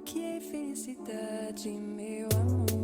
que é felicidade, meu amor?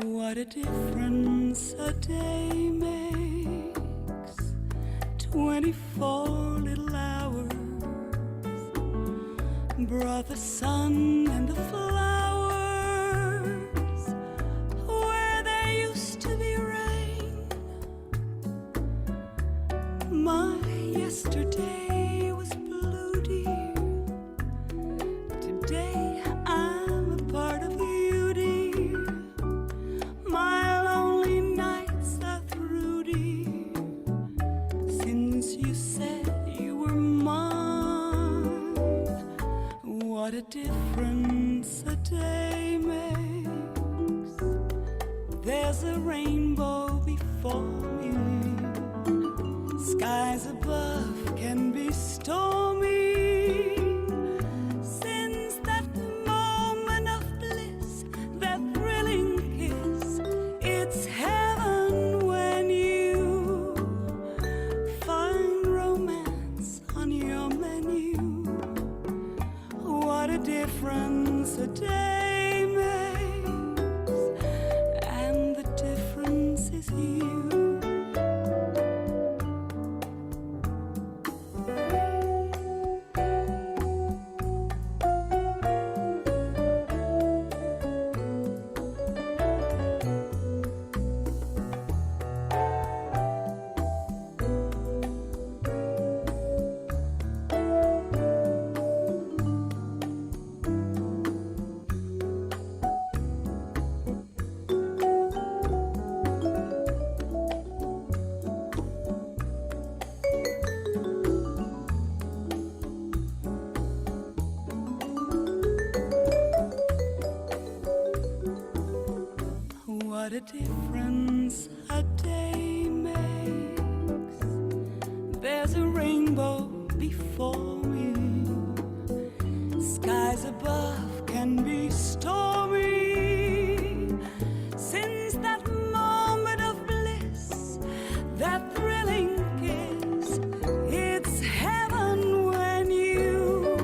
What a difference a day makes, 24 little hours brought the sun and the flowers where there used to be rain. My yesterday was blue, dear. Today I'm a part of you, dear. My lonely nights are through, dear, since you said you were mine. What a difference a day makes. There's a rainbow before me. Skies above can be stormy. Since that moment of bliss, that thrilling kiss, it's heaven when you find romance on your menu. What a difference a day makes, and the difference is you. difference a day makes. There's a rainbow before me. Skies above can be stormy. Since that moment of bliss, that thrilling kiss, it's heaven when you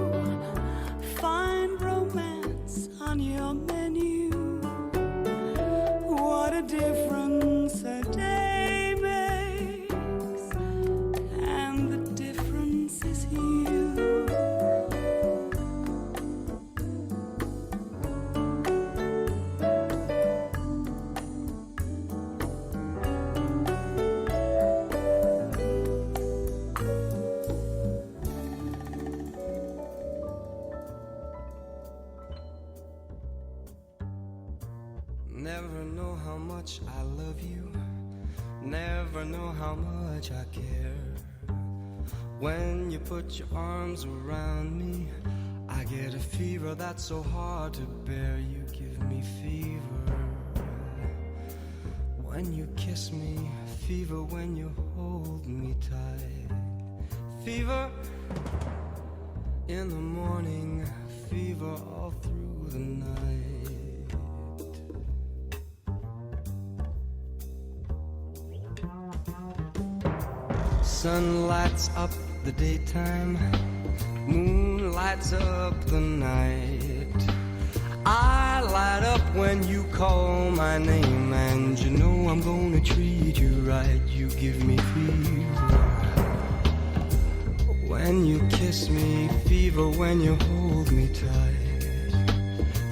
find romance on your menu. What a difference a day makes, and the difference is you. Never know how much I love you, never know how much I care. When you put your arms around me, I get a fever that's so hard to bear. You give me fever when you kiss me, fever when you hold me tight. Fever in the morning, fever all through the night. Sun lights up the daytime, moon lights up the night. I light up when you call my name, and you know I'm gonna treat you right. You give me fever when you kiss me, fever when you hold me tight.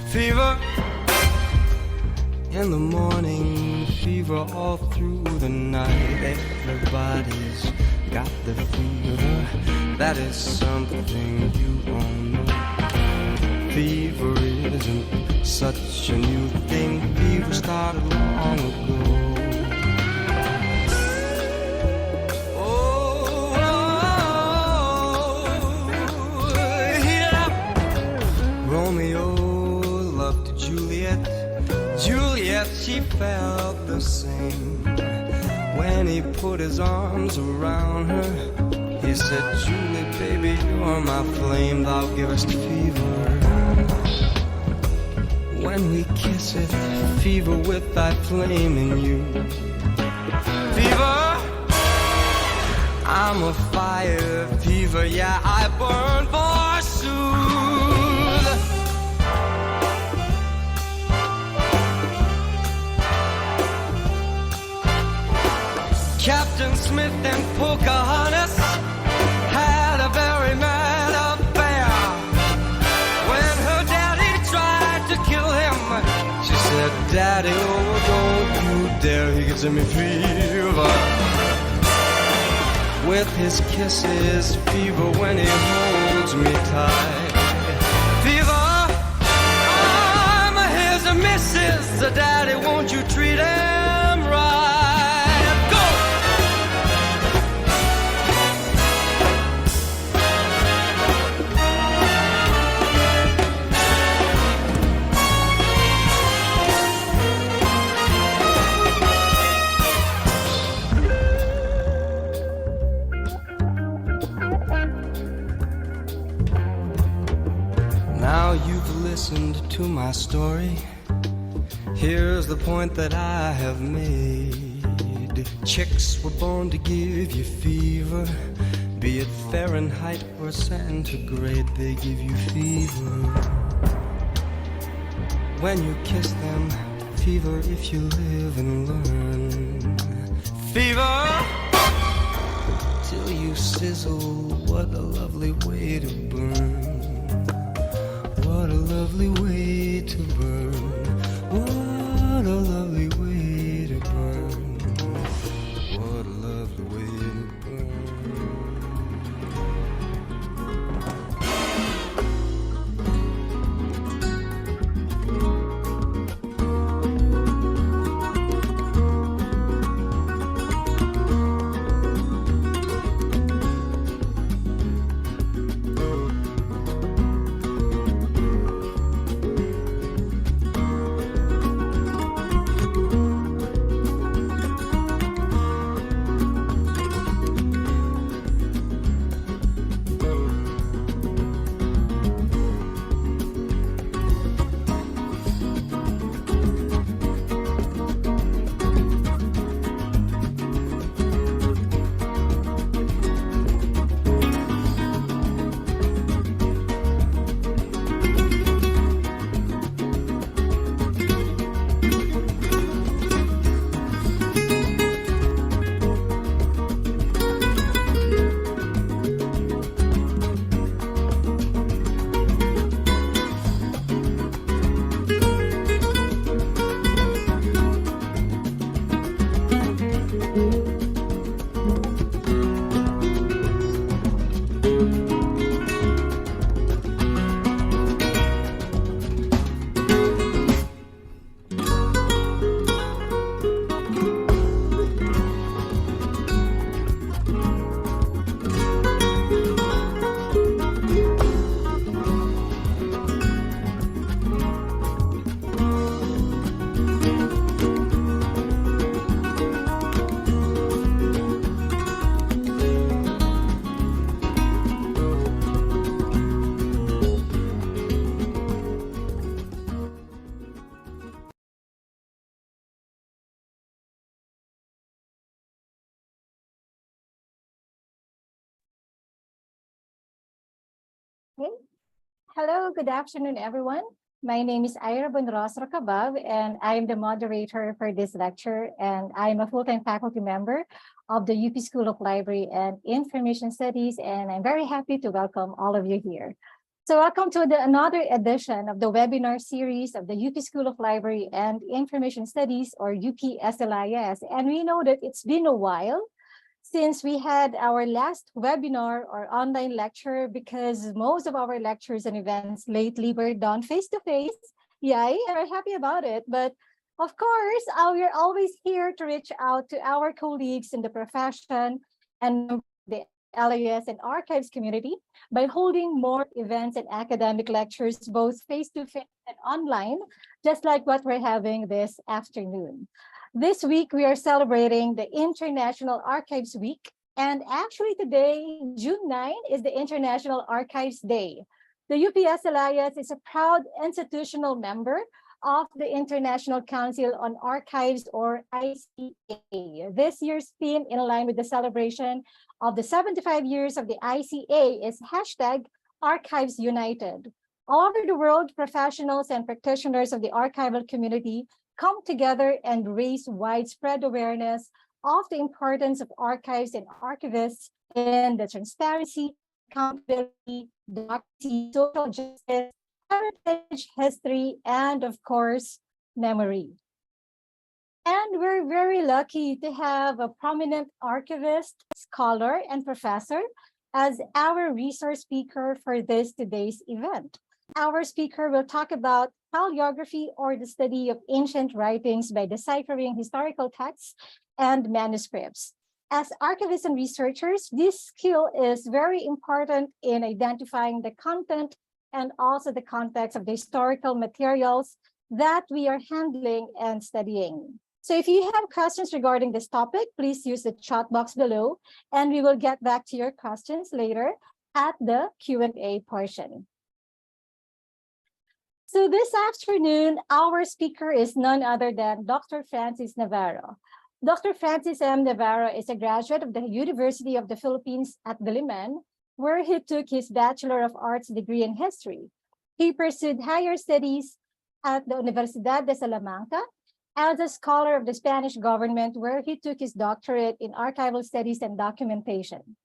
Fever in the morning, fever all through the night. Everybody's got the fever, that is something you don't know. Fever isn't such a new thing, fever started long ago. Oh, yeah. Romeo loved Juliet, Juliet, she felt the same. When he put his arms around her, he said, Julie, baby, you're my flame, thou givest fever. When we kiss it, fever with thy flame in you. Fever, I'm a fire, fever, yeah, I burn forsooth. Captain Smith and Pocahontas had a very mad affair. When her daddy tried to kill him, she said, Daddy, oh, don't you dare, he gives me fever. With his kisses, fever when he holds me tight. Fever, I'm his missus, Daddy, won't you treat him right? Now you've listened to my story. Here's the point that I have made. Chicks were born to give you fever. Be it Fahrenheit or centigrade, they give you fever. When you kiss them, fever if you live and learn. Fever till you sizzle, what a lovely way to burn. What a lovely way to burn. What a lovely way to burn. What a lovely way to burn. Okay. Hello, good afternoon, everyone. My name is Ira Bonros Rocabab, and I am the moderator for this lecture, and I am a full-time faculty member of the UP School of Library and Information Studies, and I'm very happy to welcome all of you here. So welcome to another edition of the webinar series of the UP School of Library and Information Studies, or UPSLIS, and we know that it's been a while since we had our last webinar or online lecture, because most of our lectures and events lately were done face-to-face. Yay, and we're happy about it. But of course, we're always here to reach out to our colleagues in the profession and the LIS and archives community by holding more events and academic lectures, both face-to-face and online, just like what we're having this afternoon. This week, we are celebrating the International Archives Week. And actually today, June 9, is the International Archives Day. The UPSLIS is a proud institutional member of the International Council on Archives, or ICA. This year's theme, in line with the celebration of the 75 years of the ICA, is #Archives United. All over the world, professionals and practitioners of the archival community come together and raise widespread awareness of the importance of archives and archivists in the transparency, accountability, democracy, social justice, heritage, history, and of course, memory. And we're very lucky to have a prominent archivist, scholar, and professor as our resource speaker for today's event. Our speaker will talk about paleography, or the study of ancient writings by deciphering historical texts and manuscripts. As archivists and researchers, this skill is very important in identifying the content and also the context of the historical materials that we are handling and studying. So if you have questions regarding this topic, please use the chat box below, and we will get back to your questions later at the Q&A portion. So this afternoon, our speaker is none other than Dr. Francis Navarro. Dr. Francis M. Navarro is a graduate of the University of the Philippines at Diliman, where he took his Bachelor of Arts degree in history. He pursued higher studies at the Universidad de Salamanca as a scholar of the Spanish government, where he took his doctorate in archival studies and documentation.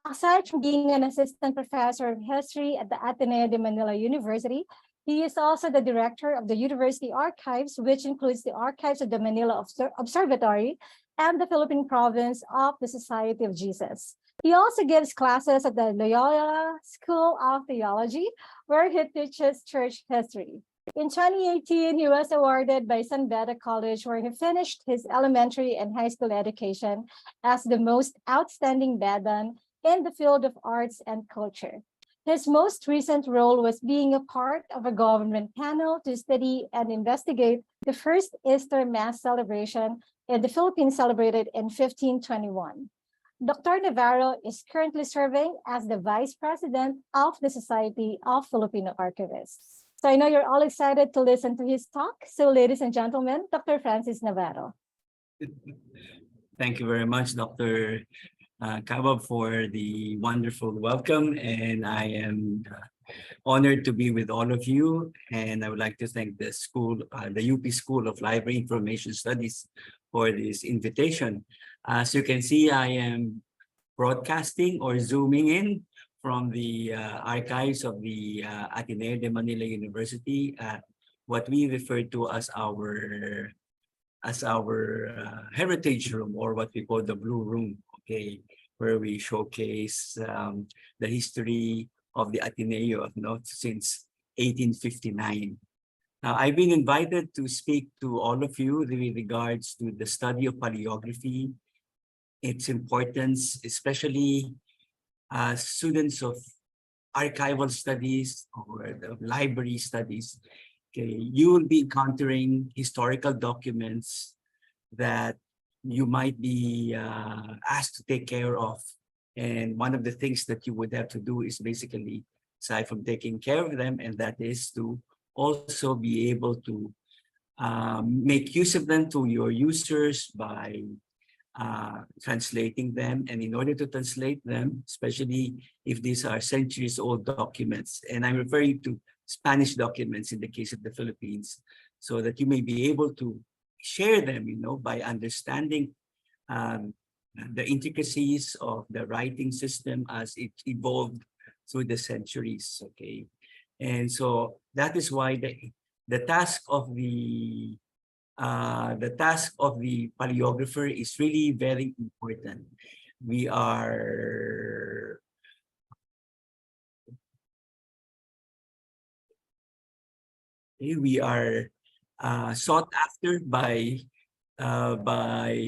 Aside from being an assistant professor of history at the Ateneo de Manila University, he is also the director of the University Archives, which includes the archives of the Manila Observatory and the Philippine Province of the Society of Jesus. He also gives classes at the Loyola School of Theology, where he teaches church history. In 2018, he was awarded by San Beda College, where he finished his elementary and high school education as the Most Outstanding Bedan in the field of arts and culture. His most recent role was being a part of a government panel to study and investigate the first Easter Mass celebration in the Philippines, celebrated in 1521. Dr. Navarro is currently serving as the Vice President of the Society of Filipino Archivists. So I know you're all excited to listen to his talk. So ladies and gentlemen, Dr. Francis Navarro. Thank you very much, Dr. Kabab, for the wonderful welcome, and I am honored to be with all of you. And I would like to thank the school, the UP School of Library Information Studies, for this invitation. As you can see, I am broadcasting or zooming in from the archives of the Ateneo de Manila University, what we refer to as our heritage room, or what we call the Blue Room. Okay, where we showcase the history of the Ateneo since 1859. Now, I've been invited to speak to all of you with regards to the study of paleography, its importance, especially students of archival studies or the library studies. Okay, you will be encountering historical documents that you might be asked to take care of. And one of the things that you would have to do is basically, aside from taking care of them, and that is to also be able to make use of them to your users by translating them. And in order to translate them, especially if these are centuries old documents, and I'm referring to Spanish documents in the case of the Philippines, so that you may be able to share them, by understanding the intricacies of the writing system as it evolved through the centuries. Okay, and so that is why the task of the paleographer is really very important. We are sought after by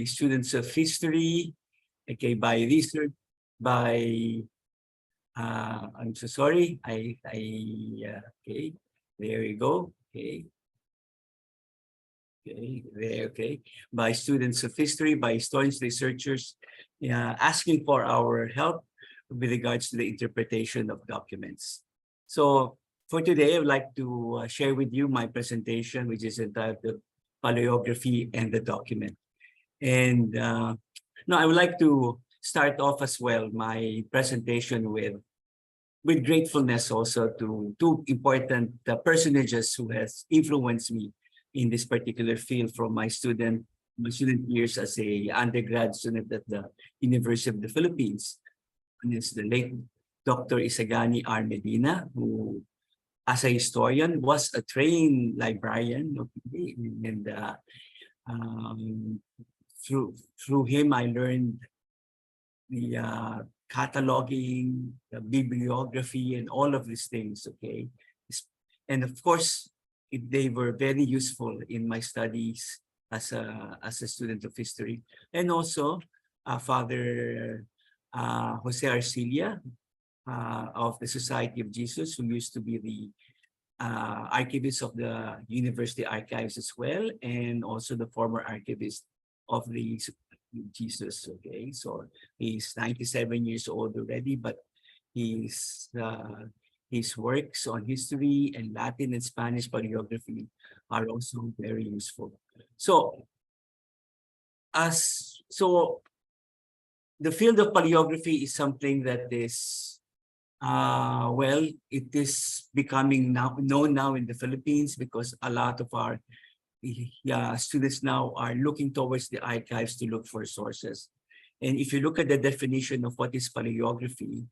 students of history, okay, by research, by I'm so sorry. Okay, there you go. Okay. Okay, by students of history, by historians, researchers, asking for our help with regards to the interpretation of documents. So for today, I would like to share with you my presentation, which is entitled Paleography and the Document. And now I would like to start off as well my presentation with gratefulness also to two important personages who has influenced me in this particular field from my student years as a undergrad student at the University of the Philippines. And it's the late Dr. Isagani R. Medina, who as a historian was a trained librarian. Okay? And through him, I learned the cataloging, the bibliography, and all of these things. Okay, and of course, they were very useful in my studies as a student of history, and also Father Jose Arcilia of the Society of Jesus, who used to be the archivist of the University Archives as well, and also the former archivist of the Jesus. Okay, so he's 97 years old already, but his works on history and Latin and Spanish paleography are also very useful. So the field of paleography is something that is it is becoming known now in the Philippines, because a lot of our students now are looking towards the archives to look for sources. And if you look at the definition of what is paleography,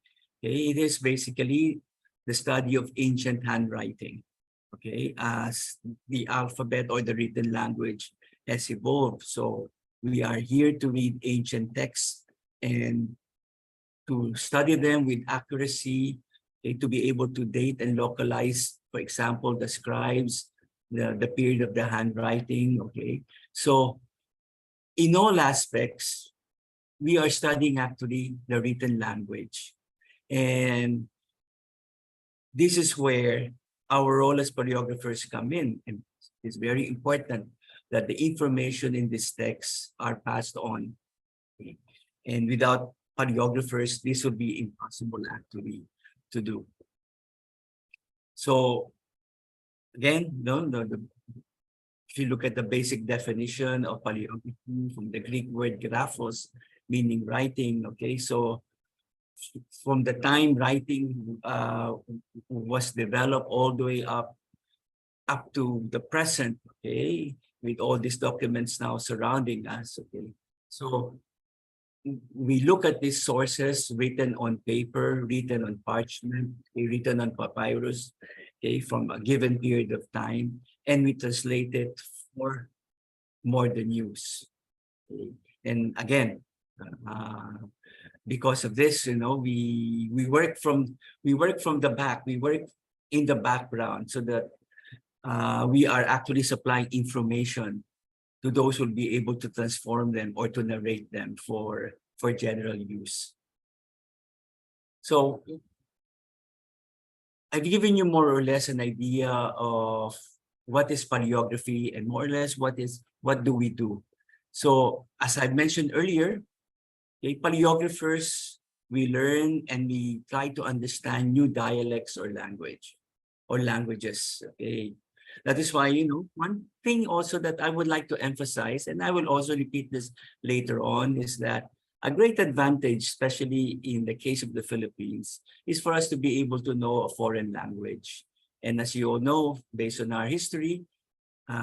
okay, it is basically the study of ancient handwriting, okay, as the alphabet or the written language has evolved. So we are here to read ancient texts and to study them with accuracy, okay, to be able to date and localize, for example, the scribes, the period of the handwriting. Okay, so in all aspects, we are studying actually the written language. And this is where our role as paleographers come in. And it's very important that the information in these texts are passed on. Okay? And without paleographers, this would be impossible actually to do. So again, if you look at the basic definition of paleography from the Greek word graphos, meaning writing, okay, so from the time writing was developed all the way up to the present, okay, with all these documents now surrounding us, okay. So we look at these sources written on paper, written on parchment, written on papyrus, okay, from a given period of time, and we translate it for modern use. Okay. And again, because of this, we work from the back, we work in the background, so that we are actually supplying information to those who will be able to transform them or to narrate them for general use. So I've given you more or less an idea of what is paleography and more or less what do we do. So as I mentioned earlier, okay, paleographers, we learn and we try to understand new dialects or languages. Okay, That is why, you know, one thing also that I would like to emphasize, and I will also repeat this later on, is that a great advantage, especially in the case of the Philippines, is for us to be able to know a foreign language. And as you all know, based on our history,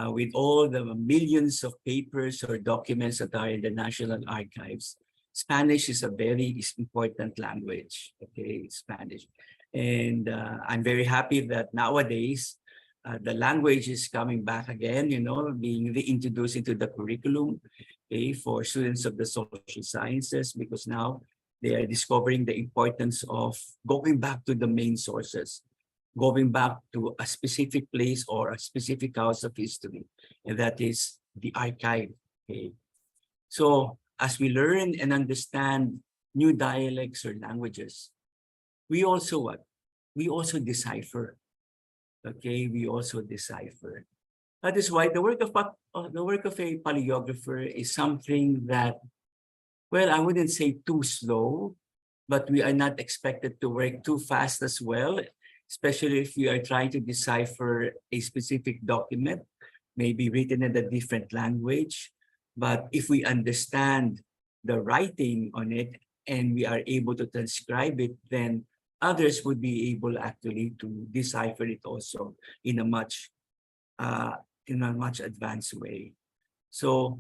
with all the millions of papers or documents that are in the National Archives, Spanish is a very important language, okay, Spanish. And I'm very happy that nowadays, the language is coming back again, you know, being reintroduced into the curriculum, okay, for students of the social sciences, because now they are discovering the importance of going back to the main sources, going back to a specific place or a specific house of history, and that is the archive. Okay. So as we learn and understand new dialects or languages, we also what? We also decipher. Okay, we also decipher. That is why the work of a paleographer is something that, well, I wouldn't say too slow, but we are not expected to work too fast as well, especially if we are trying to decipher a specific document, maybe written in a different language. But if we understand the writing on it and we are able to transcribe it, then others would be able actually to decipher it also in a much advanced way. So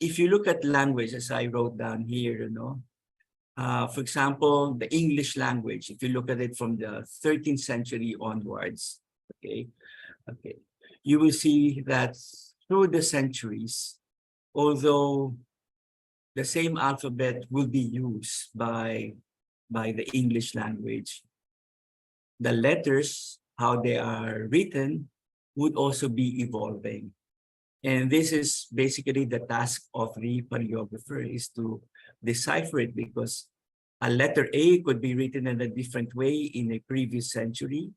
if you look at language, as I wrote down here, you know, for example, the English language, if you look at it from the 13th century onwards, okay, you will see that through the centuries, although the same alphabet will be used by the English language, the letters, how they are written, would also be evolving. And this is basically the task of the paleographer, is to decipher it, because a letter A could be written in a different way in a previous century,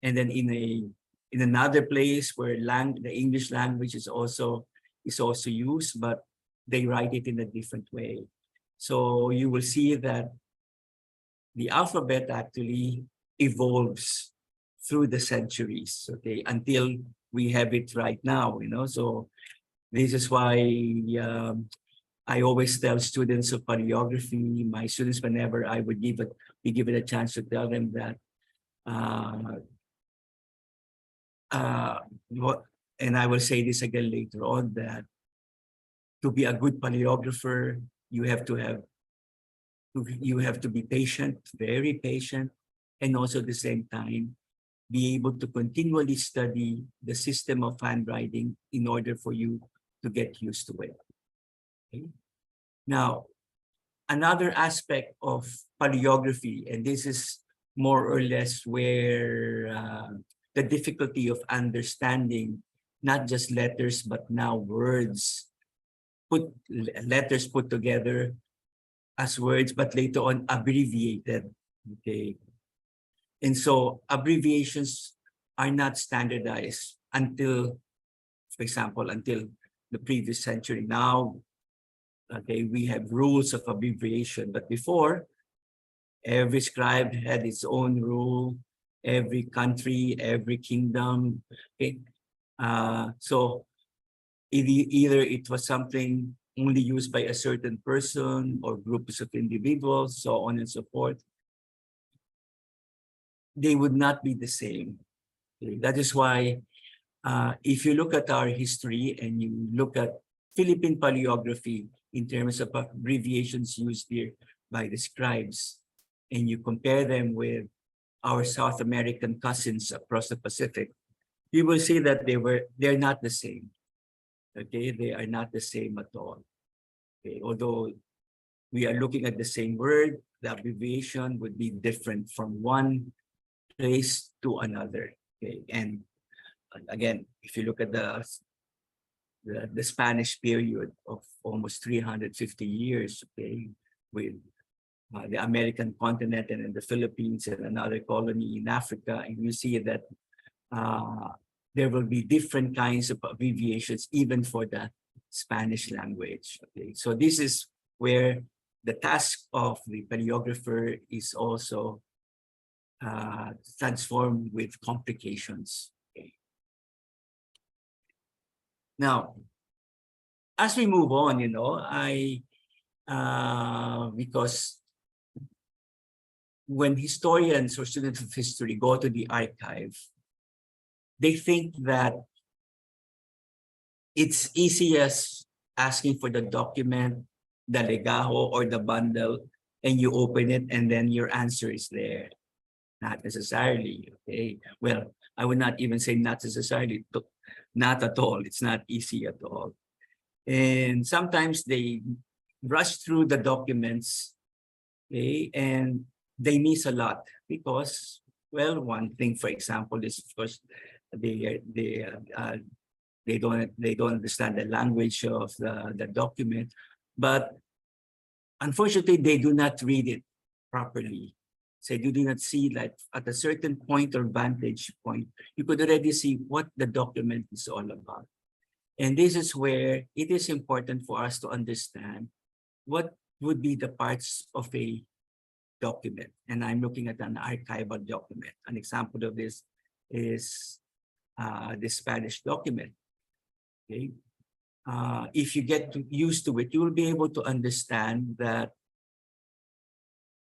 and then in another place where the English language is also used, but they write it in a different way. So you will see that the alphabet actually evolves through the centuries, okay, until we have it right now, you know. So this is why I always tell students of paleography, my students, whenever I would be given a chance to tell them that and I will say this again later on, that to be a good paleographer, you have to be patient, very patient, and also at the same time, be able to continually study the system of handwriting in order for you to get used to it. Okay? Now, another aspect of paleography, and this is more or less where the difficulty of understanding not just letters, but now words, letters put together as words, but later on abbreviated. Okay. And so abbreviations are not standardized until, for example, until the previous century. Now, okay, we have rules of abbreviation, but before, every scribe had its own rule, every country, every kingdom. Okay. So either it was something only used by a certain person or groups of individuals, so on and so forth. They would not be the same. Okay. That is why if you look at our history and you look at Philippine paleography in terms of abbreviations used here by the scribes, and you compare them with our South American cousins across the Pacific, you will see that they're not the same. Okay, they are not the same at all. Okay, although we are looking at the same word, the abbreviation would be different from one place to another. Okay, and again, if you look at the Spanish period of almost 350 years, okay, with the American continent and in the Philippines and another colony in Africa, and you see that there will be different kinds of abbreviations even for the Spanish language. Okay, so this is where the task of the paleographer is also transformed with complications. Okay. Now, as we move on, because when historians or students of history go to the archive, they think that it's easy as asking for the document, the legajo or the bundle, and you open it and then your answer is there. Not necessarily, okay? Well, I would not even say not necessarily, not at all. It's not easy at all. And sometimes they rush through the documents, okay, and they miss a lot because, well, one thing, for example, is of course they don't understand the language of the document, but unfortunately they do not read it properly. So you do not see, like, at a certain point or vantage point, you could already see what the document is all about. And this is where it is important for us to understand what would be the parts of a document. And I'm looking at an archival document. An example of this is the Spanish document. Okay. If you get used to it, you will be able to understand that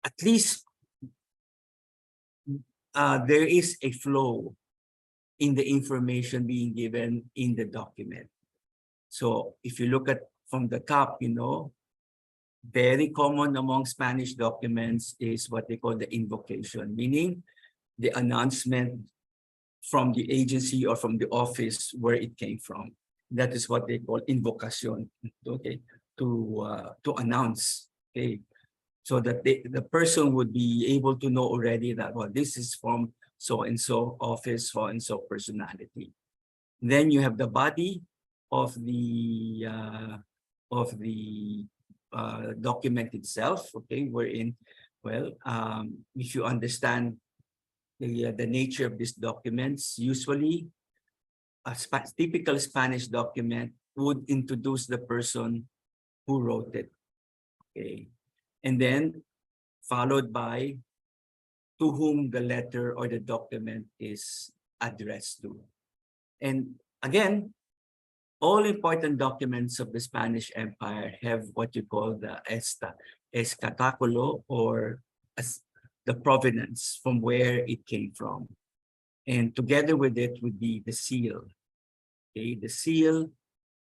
at least there is a flow in the information being given in the document. So if you look at from the top, very common among Spanish documents is what they call the invocation, meaning the announcement from the agency or from the office where it came from. That is what they call invocation, okay, to announce, okay, so that the person would be able to know already that, well, this is from so-and-so office, so-and-so personality. Then you have the body of the document itself, okay, wherein, well, if you understand the nature of these documents, usually a typical Spanish document would introduce the person who wrote it, okay, and then followed by to whom the letter or the document is addressed to. And again, all important documents of the Spanish Empire have what you call the escataculo, or the provenance from where it came from. And together with it would be the seal. Okay, the seal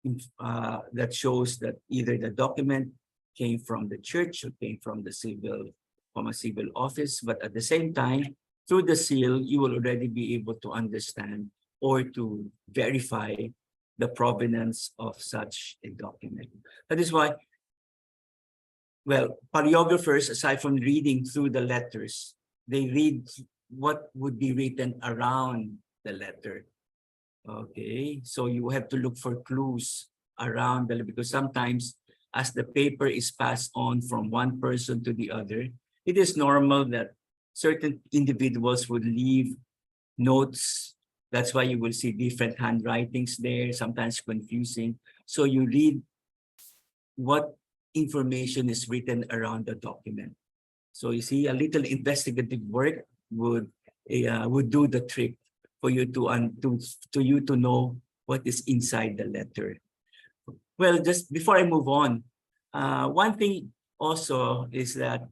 that shows that either the document came from the church or came from a civil office, but at the same time, through the seal, you will already be able to understand or to verify the provenance of such a document. That is why, well, paleographers, aside from reading through the letters, they read what would be written around the letter. Okay, so you have to look for clues around because sometimes as the paper is passed on from one person to the other, it is normal that certain individuals would leave notes. That's why you will see different handwritings there, sometimes confusing. So you read what information is written around the document. So you see, a little investigative work would do the trick for you to know what is inside the letter. Well, just before I move on, one thing also is that,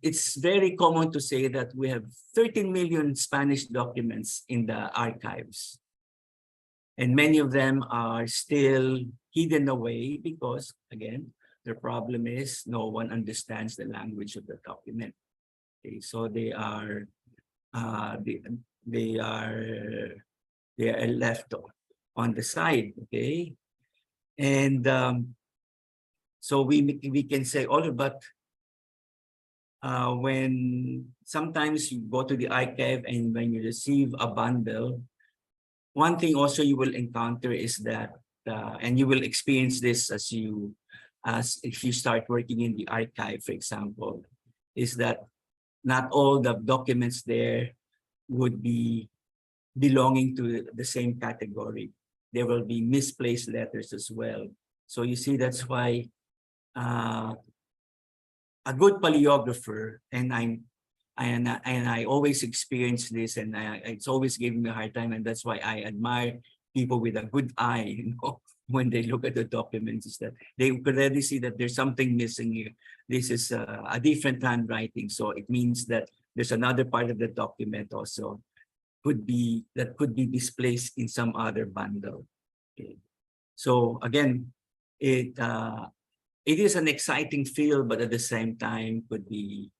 it's very common to say that we have 13 million Spanish documents in the archives. And many of them are still hidden away because, again, the problem is no one understands the language of the document. Okay, so they are left on the side. Okay, and so we can say all about when sometimes you go to the archive and when you receive a bundle, one thing also you will encounter is that, and you will experience this as if you start working in the archive, for example, is that not all the documents there would be belonging to the same category. There will be misplaced letters as well. So you see, that's why a good paleographer, and I always experience this, and it's always giving me a hard time, and that's why I admire people with a good eye, when they look at the documents, is that they could already see that there's something missing here. This is a different handwriting, so it means that there's another part of the document also could be displaced in some other bundle. Okay. So again, it is an exciting field, but at the same time could be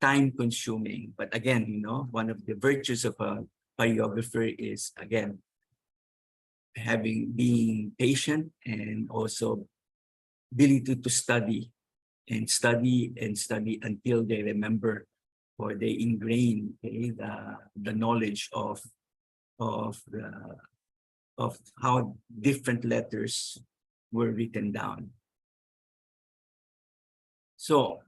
time consuming. But again, one of the virtues of a paleographer is, again, being patient, and also ability to study and study and study until they remember, or they ingrain, the knowledge of how different letters were written down. So,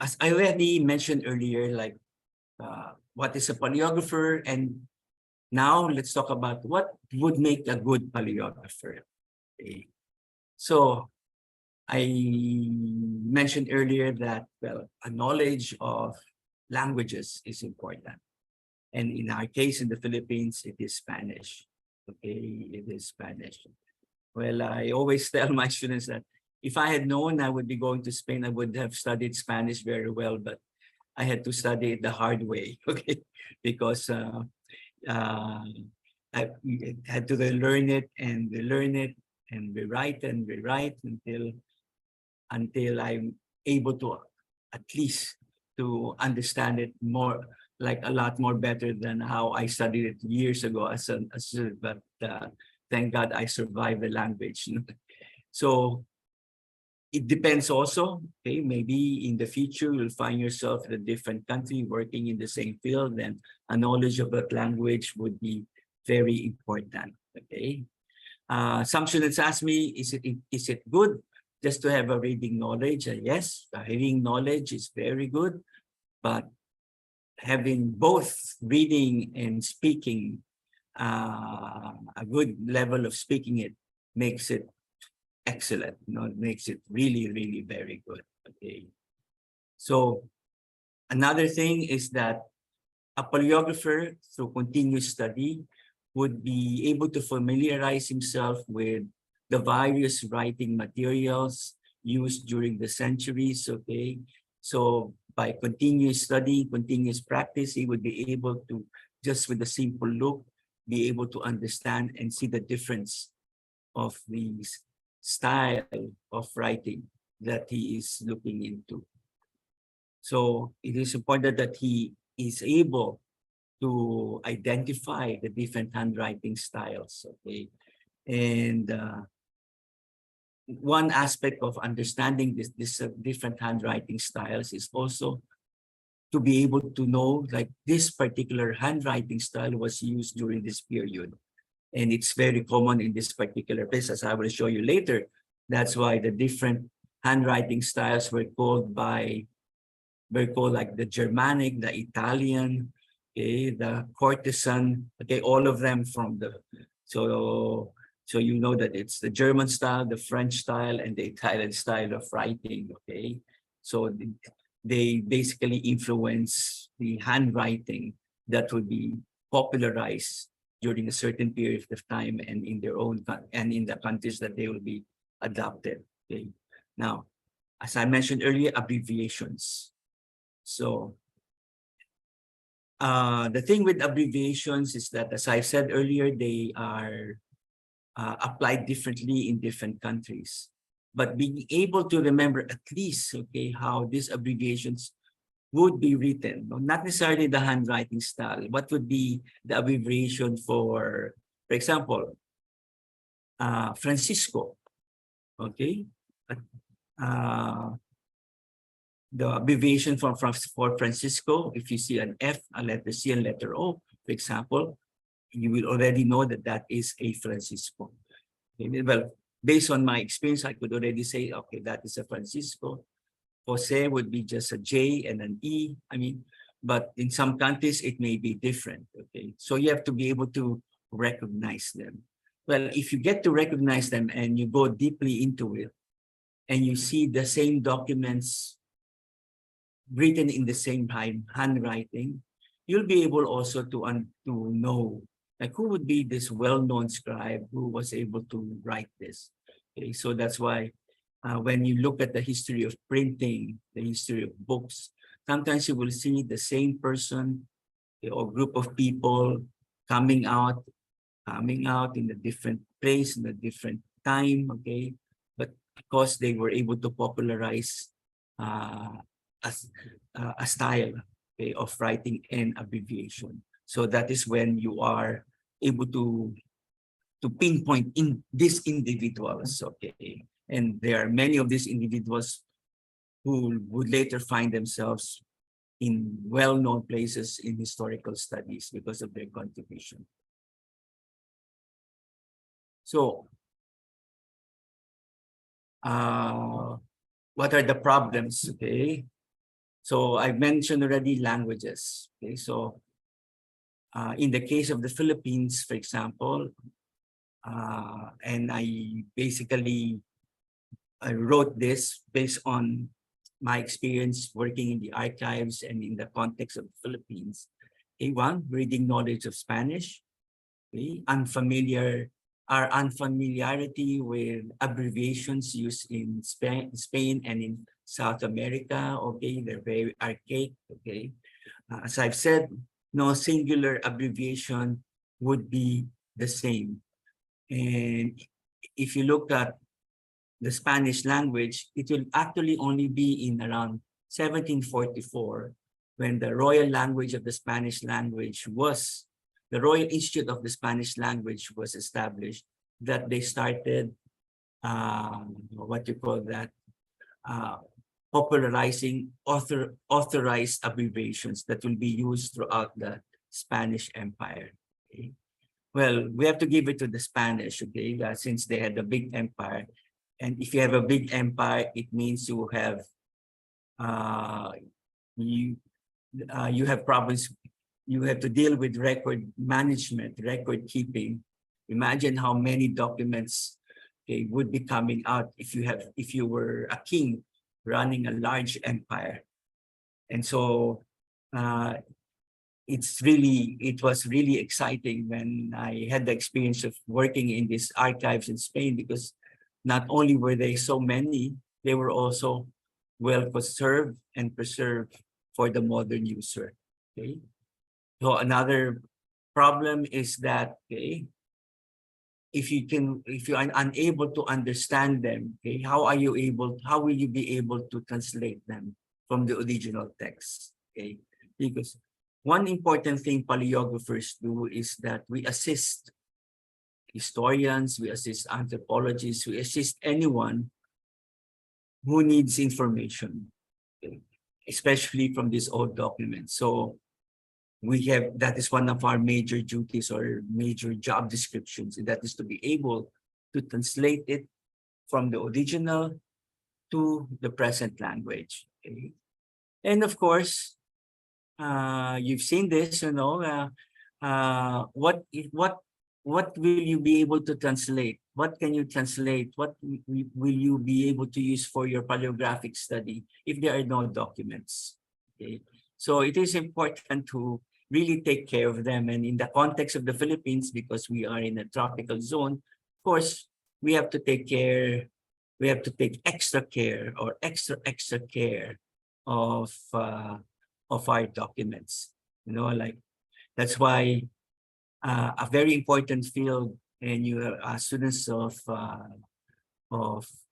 as I already mentioned earlier, like what is a paleographer, and now let's talk about what would make a good paleographer. Okay. So I mentioned earlier that, well, a knowledge of languages is important. And in our case, in the Philippines, it is Spanish. Okay, it is Spanish. Well, I always tell my students that if I had known I would be going to Spain, I would have studied Spanish very well, but I had to study it the hard way, okay? Because I had to learn it and relearn it and rewrite until I'm able to at least to understand it more, like a lot more better than how I studied it years ago but thank God I survived the language. So it depends also, okay, maybe in the future you'll find yourself in a different country working in the same field, then a knowledge of that language would be very important, okay? Some students ask me, is it good just to have a reading knowledge? Yes, reading knowledge is very good, but having both reading and speaking, a good level of speaking it makes it excellent. It makes it really, really very good. Okay. So another thing is that a paleographer, through continuous study, would be able to familiarize himself with the various writing materials used during the centuries. Okay. So by continuous study, continuous practice, he would be able to, just with a simple look, be able to understand and see the difference of the style of writing that he is looking into. So it is important that he is able to identify the different handwriting styles, okay? And one aspect of understanding this different handwriting styles is also to be able to know, like, this particular handwriting style was used during this period. And it's very common in this particular place, as I will show you later. That's why the different handwriting styles were called like the Germanic, the Italian, okay, the courtesan, okay, all of them from the, so you know that it's the German style, the French style, and the Italian style of writing, okay? So they basically influence the handwriting that would be popularized during a certain period of time and in their own, and in the countries that they will be adopted, okay? Now, as I mentioned earlier, abbreviations. So the thing with abbreviations is that, as I said earlier, they are applied differently in different countries. But being able to remember at least, okay, how these abbreviations would be written, not necessarily the handwriting style. What would be the abbreviation for example, Francisco, okay? The abbreviation for Francisco, if you see an F, a letter C, and letter O, for example, you will already know that that is a Francisco. Okay, well, based on my experience, I could already say, okay, that is a Francisco. Jose would be just a J and an E. I mean, but in some countries, it may be different. Okay, so you have to be able to recognize them. Well, if you get to recognize them and you go deeply into it, and you see the same documents written in the same handwriting, you'll be able also to know like who would be this well-known scribe who was able to write this. Okay, so that's why when you look at the history of printing, the history of books, sometimes you will see the same person, okay, or group of people coming out in a different place, in a different time, okay? But because they were able to popularize uh, a style, okay, of writing and abbreviation. So that is when you are able to pinpoint in these individuals, okay? And there are many of these individuals who would later find themselves in well-known places in historical studies because of their contribution. So, what are the problems? Okay, so I've mentioned already languages. Okay, so in the case of the Philippines, for example, and I basically wrote this based on my experience working in the archives and in the context of the Philippines. Okay, one, reading knowledge of Spanish. Okay, our unfamiliarity with abbreviations used in Spain and in South America. Okay, they're very archaic. Okay, as I've said, no singular abbreviation would be the same. And if you look at the Spanish language, it will actually only be in around 1744 when the royal language of the Spanish language was, the Royal Institute of the Spanish language was established, that they started, what you call that, popularizing authorized abbreviations that will be used throughout the Spanish Empire. Okay? Well, we have to give it to the Spanish, okay, since they had a big empire. And if you have a big empire, it means you have you have problems. You have to deal with record management, record keeping. Imagine how many documents, okay, would be coming out if you were a king running a large empire. And so it was really exciting when I had the experience of working in these archives in Spain, because not only were they so many, they were also well conserved and preserved for the modern user. Okay. So another problem is that, okay, if you are unable to understand them, okay, how will you be able to translate them from the original text? Okay, because one important thing paleographers do is that we assist historians, we assist anthropologists, we assist anyone who needs information, okay, especially from these old documents. So that is one of our major duties or major job descriptions, and that is to be able to translate it from the original to the present language. Okay? And of course, you've seen this, you know, what will you be able to translate? What can you translate? What will you be able to use for your paleographic study if there are no documents? Okay, so it is important to really take care of them. And in the context of the Philippines, because we are in a tropical zone, of course, we have to take care. We have to take extra care or extra care of our documents. You know, like that's why a very important field, and you are students of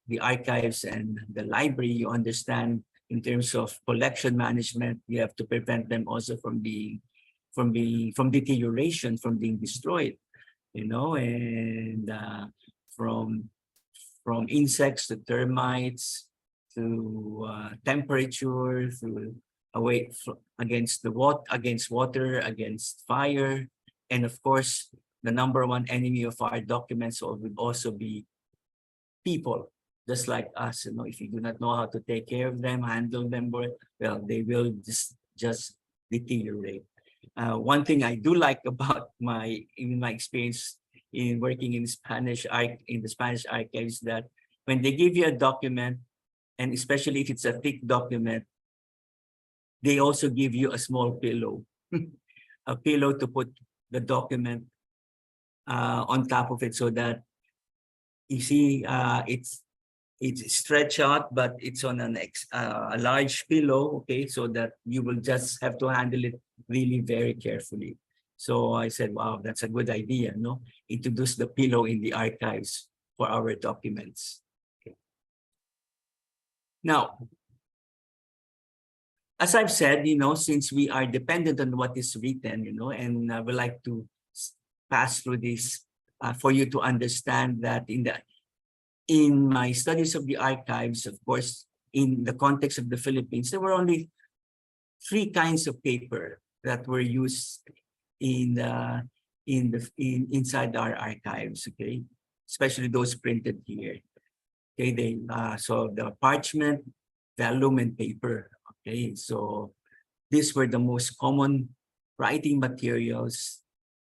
the archives and the library, you understand in terms of collection management, you have to prevent them also from deterioration, from being destroyed, you know, and from insects to termites to temperature, to against water, against fire, and of course, the number one enemy of our documents would also be people, just like us. You know, if you do not know how to take care of them, handle them well, they will just deteriorate. One thing I do like about my experience in working in the Spanish archives, that when they give you a document, and especially if it's a thick document, they also give you a small pillow a pillow to put the document on top of it, so that you see it's stretched out, but it's on a large pillow, okay, so that you will just have to handle it really very carefully. So I said, wow, that's a good idea, no? Introduce the pillow in the archives for our documents. Okay. Now, as I've said, since we are dependent on what is written, and I would like to pass through this for you to understand that in my studies of the archives, of course, in the context of the Philippines, there were only 3 kinds of paper that were used inside our archives, okay, especially those printed here. Okay, so the parchment, vellum, and paper. Okay, so these were the most common writing materials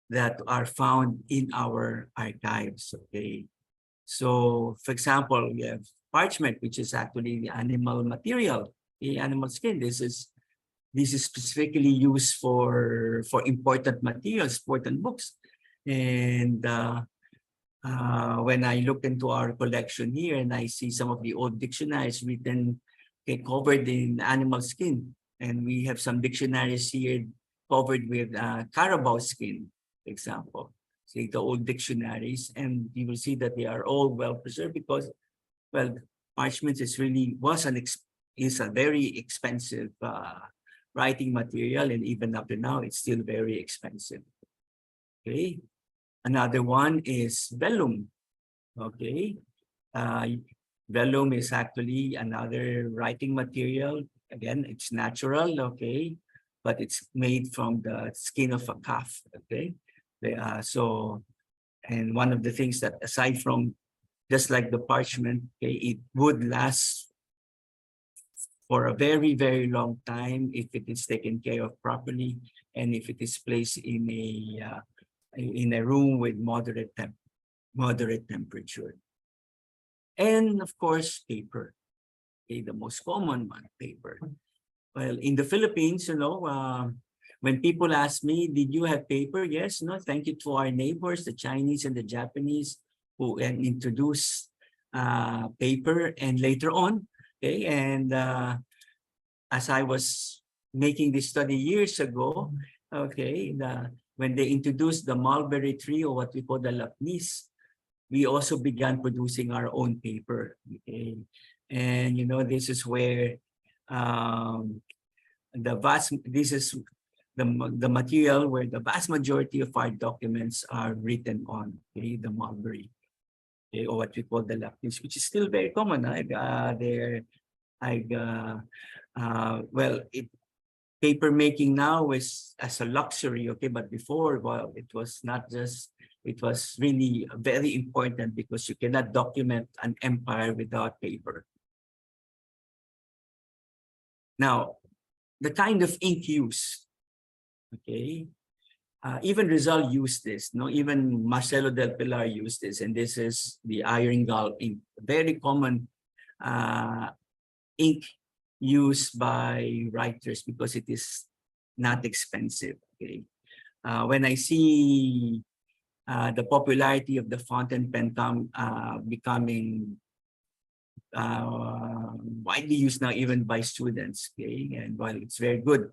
that are found in our archives. Okay, so for example, we have parchment, which is actually the animal material, the animal skin. This is specifically used for important materials, important books. And when I look into our collection here and I see some of the old dictionaries written, covered in animal skin, and we have some dictionaries here covered with carabao skin, for example. See the old dictionaries, and you will see that they are all well preserved because, well, parchment is a very expensive writing material, and even up to now, it's still very expensive. Okay, another one is vellum. Okay, vellum is actually another writing material. Again, it's natural. Okay, but it's made from the skin of a calf. Okay, and one of the things that, aside from just like the parchment, okay, it would last for a very, very long time if it is taken care of properly, and if it is placed in a room with moderate temperature. And of course, paper. Okay, the most common one, paper. Well, in the Philippines, when people ask me, did you have paper? Yes, no, thank you to our neighbors, the Chinese and the Japanese, who introduced paper. And later on, okay, and as I was making this study years ago, okay, when they introduced the mulberry tree, or what we call the lapnis, we also began producing our own paper. Okay, and this is where this is the material where the vast majority of our documents are written on. Okay, the mulberry, okay, or what we call the lapnis, which is still very common. Paper making now is as a luxury, okay, but before, well, it was not just. It was really very important because you cannot document an empire without paper. Now, the kind of ink used, okay, even Rizal used this, no, even Marcelo del Pilar used this, and this is the iron gall ink, very common ink used by writers because it is not expensive. Okay, when I see the popularity of the fountain pen becoming widely used now, even by students. Okay, and while it's very good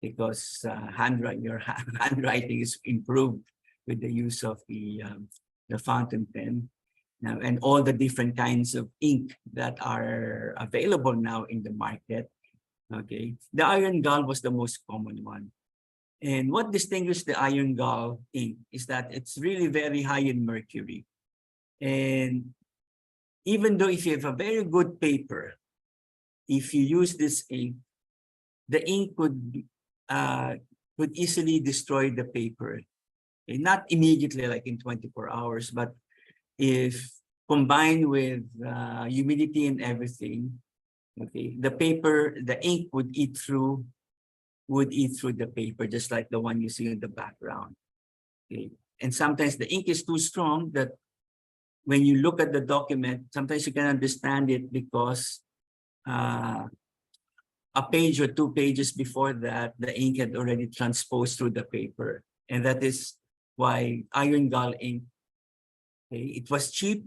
because your handwriting is improved with the use of the fountain pen. Now, and all the different kinds of ink that are available now in the market. Okay, the iron gall was the most common one. And what distinguishes the iron gall ink is that it's really very high in mercury. And even though if you have a very good paper, if you use this ink, the ink could easily destroy the paper. Okay? Not immediately, like in 24 hours, but if combined with humidity and everything, okay, the ink would eat through the paper, just like the one you see in the background. Okay. And sometimes the ink is too strong that when you look at the document, sometimes you can understand it because a page or 2 pages before that, the ink had already transposed through the paper. And that is why iron gall ink, okay, it was cheap,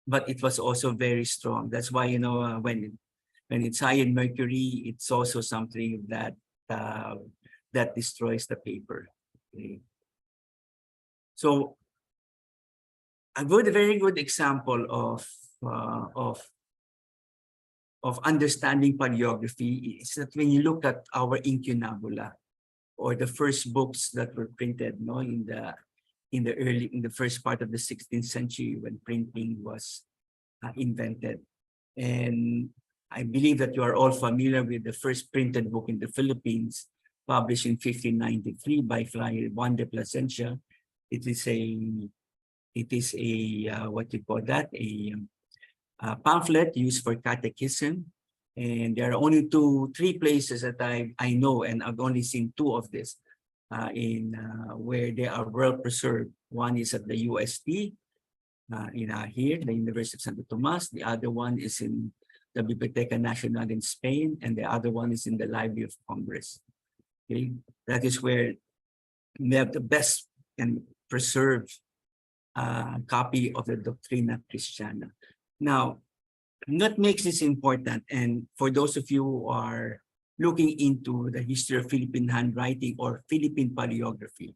but it was also very strong. That's why, you know, when it's high in mercury, it's also something that that destroys the paper. Okay. So a very good example of understanding paleography is that when you look at our incunabula, or the first books that were printed, no, in the first part of the 16th century when printing was invented. And I believe that you are all familiar with the first printed book in the Philippines, published in 1593 by Fray Juan de Plasencia. It is a what you call that, a pamphlet used for catechism. And there are only 3 places that I know, and I've only seen 2 of this where they are well preserved. One is at the UST, here, the University of Santo Tomas. The other one is in the Biblioteca Nacional in Spain, and the other one is in the Library of Congress. Okay, that is where we have the best and preserved copy of the Doctrina Christiana. Now, what makes this important, and for those of you who are looking into the history of Philippine handwriting or Philippine paleography,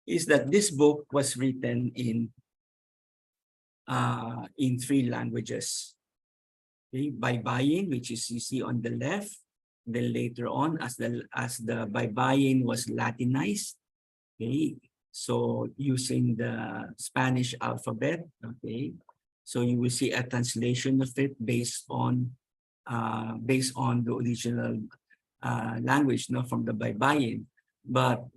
is that this book was written in 3 languages. Okay, Baybayin, which is you see on the left. Then later on, as the Baybayin was Latinized, okay, so using the Spanish alphabet, okay, so you will see a translation of it based on the original language, not from the Baybayin. But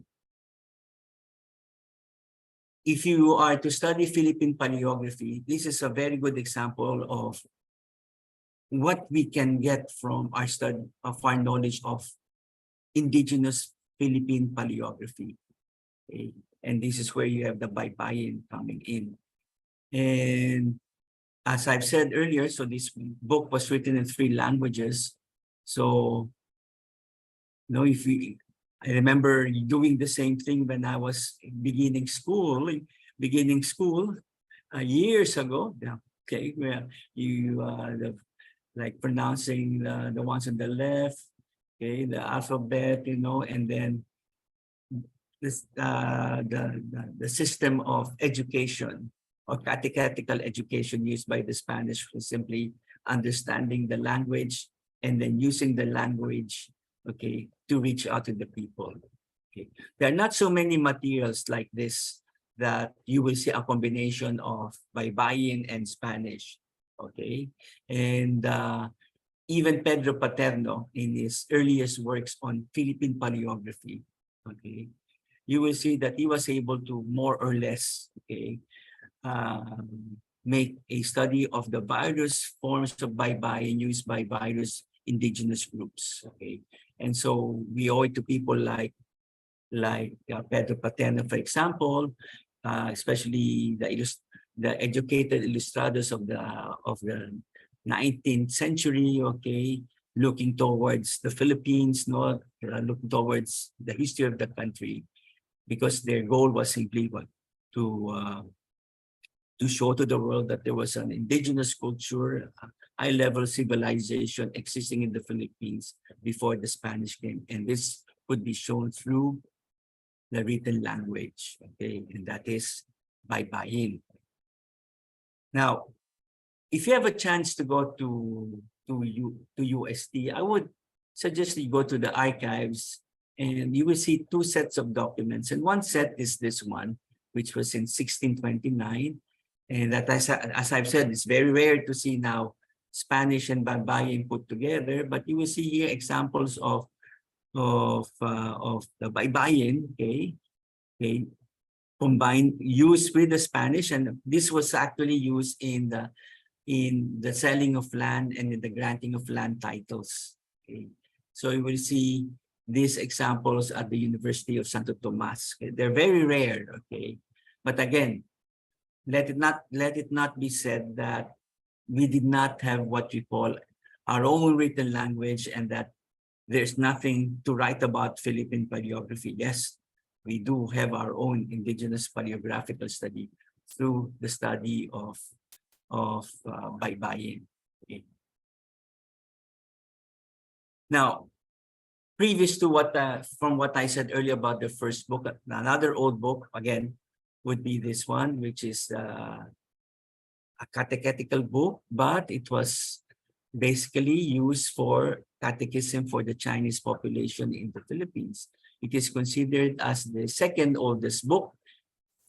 if you are to study Philippine paleography, this is a very good example of what we can get from our study of our knowledge of indigenous Philippine paleography. Okay? And this is where you have the Baybayin coming in. And as I've said earlier, so this book was written in 3 languages. So, you know, I remember doing the same thing when I was beginning school years ago. Yeah, okay, where you like pronouncing the ones on the left, okay, the alphabet, you know, and then this the system of education or catechetical education used by the Spanish was simply understanding the language and then using the language, okay, to reach out to the people. Okay, there are not so many materials like this that you will see a combination of Baybayin and Spanish. Okay, and even Pedro Paterno in his earliest works on Philippine paleography, okay, you will see that he was able to more or less, okay, make a study of the various forms of Baybayin used by various indigenous groups. Okay, and so we owe it to people like Pedro Paterno, for example, especially the educated illustrators of the 19th century, okay, looking towards the Philippines, looking towards the history of the country, because their goal was simply to show to the world that there was an indigenous culture, high-level civilization existing in the Philippines before the Spanish came, and this could be shown through the written language, okay, and that is Baybayin. Now, if you have a chance to go to UST, I would suggest you go to the archives, and you will see 2 sets of documents. And one set is this one, which was in 1629, and that, as I've said, it's very rare to see now Spanish and Baybayin put together. But you will see here examples of the Baybayin, okay, combined, used with the Spanish, and this was actually used in the selling of land and in the granting of land titles. Okay, so you will see these examples at the University of Santo Tomas. Okay? They're very rare. Okay, but again, let it not be said that we did not have what we call our own written language, and that there's nothing to write about Philippine paleography. Yes, we do have our own indigenous paleographical study through the study of baybayin. Okay. Now, previous to from what I said earlier about the first book, another old book again would be this one, which is a catechetical book, but it was basically used for catechism for the Chinese population in the Philippines. It is considered as the second oldest book,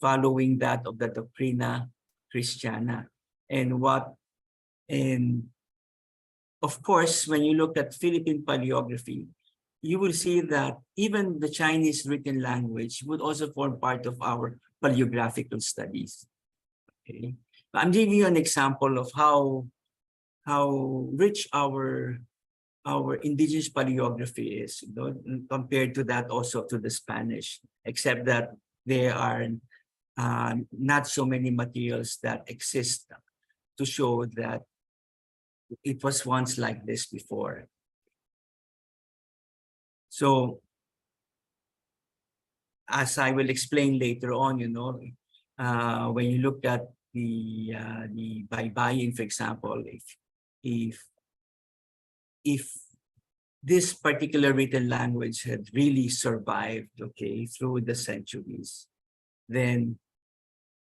following that of the Doctrina Christiana. And of course, when you look at Philippine paleography, you will see that even the Chinese written language would also form part of our paleographical studies. Okay. I'm giving you an example of how rich our indigenous paleography is, you know, compared to that also to the Spanish, except that there are not so many materials that exist to show that it was once like this before. So, as I will explain later on, you know, when you look at the baybayin, for example, if this particular written language had really survived, okay, through the centuries, then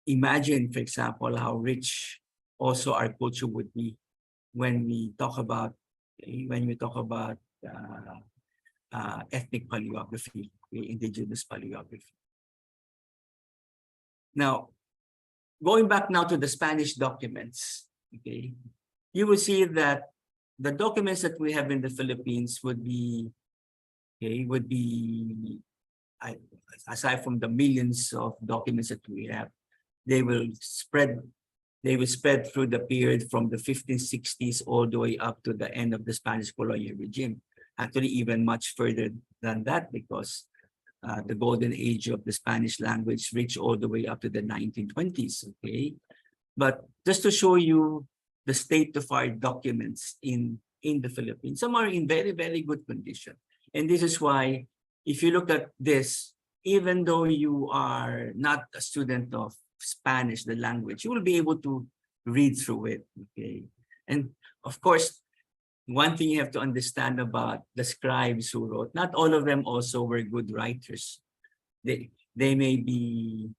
imagine, for example, how rich also our culture would be when we talk about ethnic paleography, indigenous paleography. Now, going back now to the Spanish documents, okay, you will see that the documents that we have in the Philippines would be, aside from the millions of documents that we have, they will spread through the period from the 1560s all the way up to the end of the Spanish colonial regime. Actually, even much further than that, because the golden age of the Spanish language reached all the way up to the 1920s, okay? But just to show you the state of our documents in the Philippines, some are in very, very good condition. And this is why, if you look at this, even though you are not a student of Spanish, the language, you will be able to read through it, okay? And of course, one thing you have to understand about the scribes who wrote, not all of them also were good writers. They may be,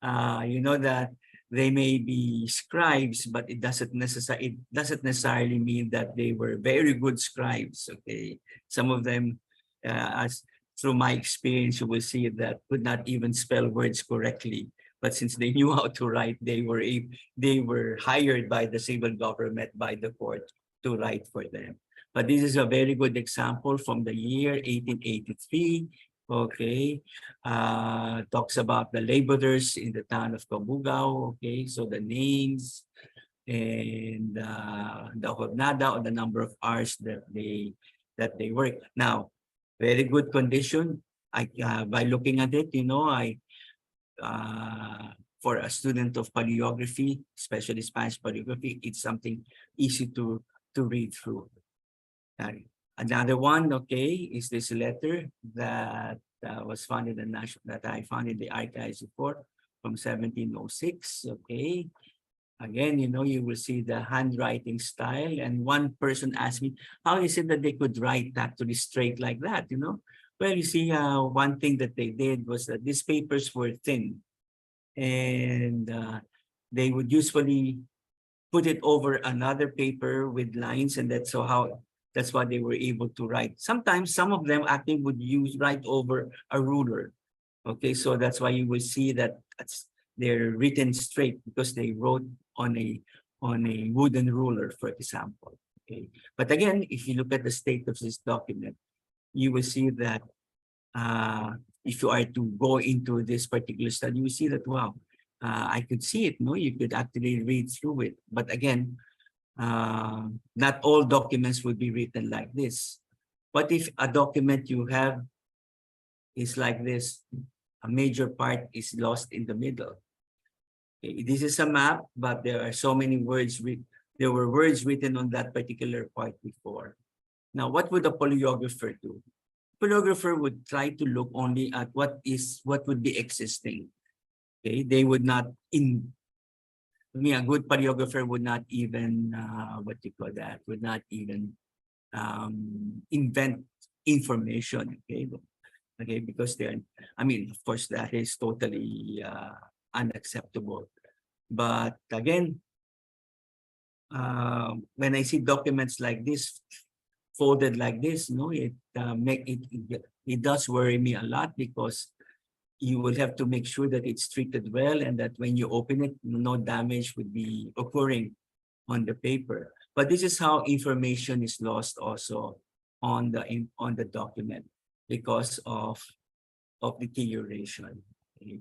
you know, that they may be scribes, but it doesn't necessarily mean that they were very good scribes, okay? Some of them, as through my experience, you will see that could not even spell words correctly. But since they knew how to write, they were hired by the civil government, by the court, to write for them. But this is a very good example from the year 1883. Okay, talks about the laborers in the town of Cabugao. Okay, so the names and the jornada, or the number of hours that they work. Now, very good condition. By looking at it, you know, for a student of paleography, especially Spanish paleography, it's something easy to read through. Another one, okay, is this letter that was found in that I found in the archives report from 1706. Okay, again, you know, you will see the handwriting style, and one person asked me, how is it that they could write actually straight like that? You know, well, you see, one thing that they did was that these papers were thin, and they would usually put it over another paper with lines, and that's why they were able to write. Sometimes some of them actually would write over a ruler. Okay, so that's why you will see that they're written straight, because they wrote on a wooden ruler, for example. Okay, but again, if you look at the state of this document, you will see that if you are to go into this particular study, you will see that, wow, I could see it. No, you could actually read through it. But again, not all documents would be written like this. What if a document you have is like this? A major part is lost in the middle. Okay, this is a map, but there are so many words. There were words written on that particular part before. Now, what would a paleographer do? Paleographer would try to look only at what would be existing. Okay, they would not a good paleographer would not even would not even invent information. Okay, because of course, that is totally unacceptable. But again, when I see documents like this, folded like this, it does worry me a lot, because you will have to make sure that it's treated well, and that when you open it, no damage would be occurring on the paper. But this is how information is lost also on the document, because of deterioration. Okay.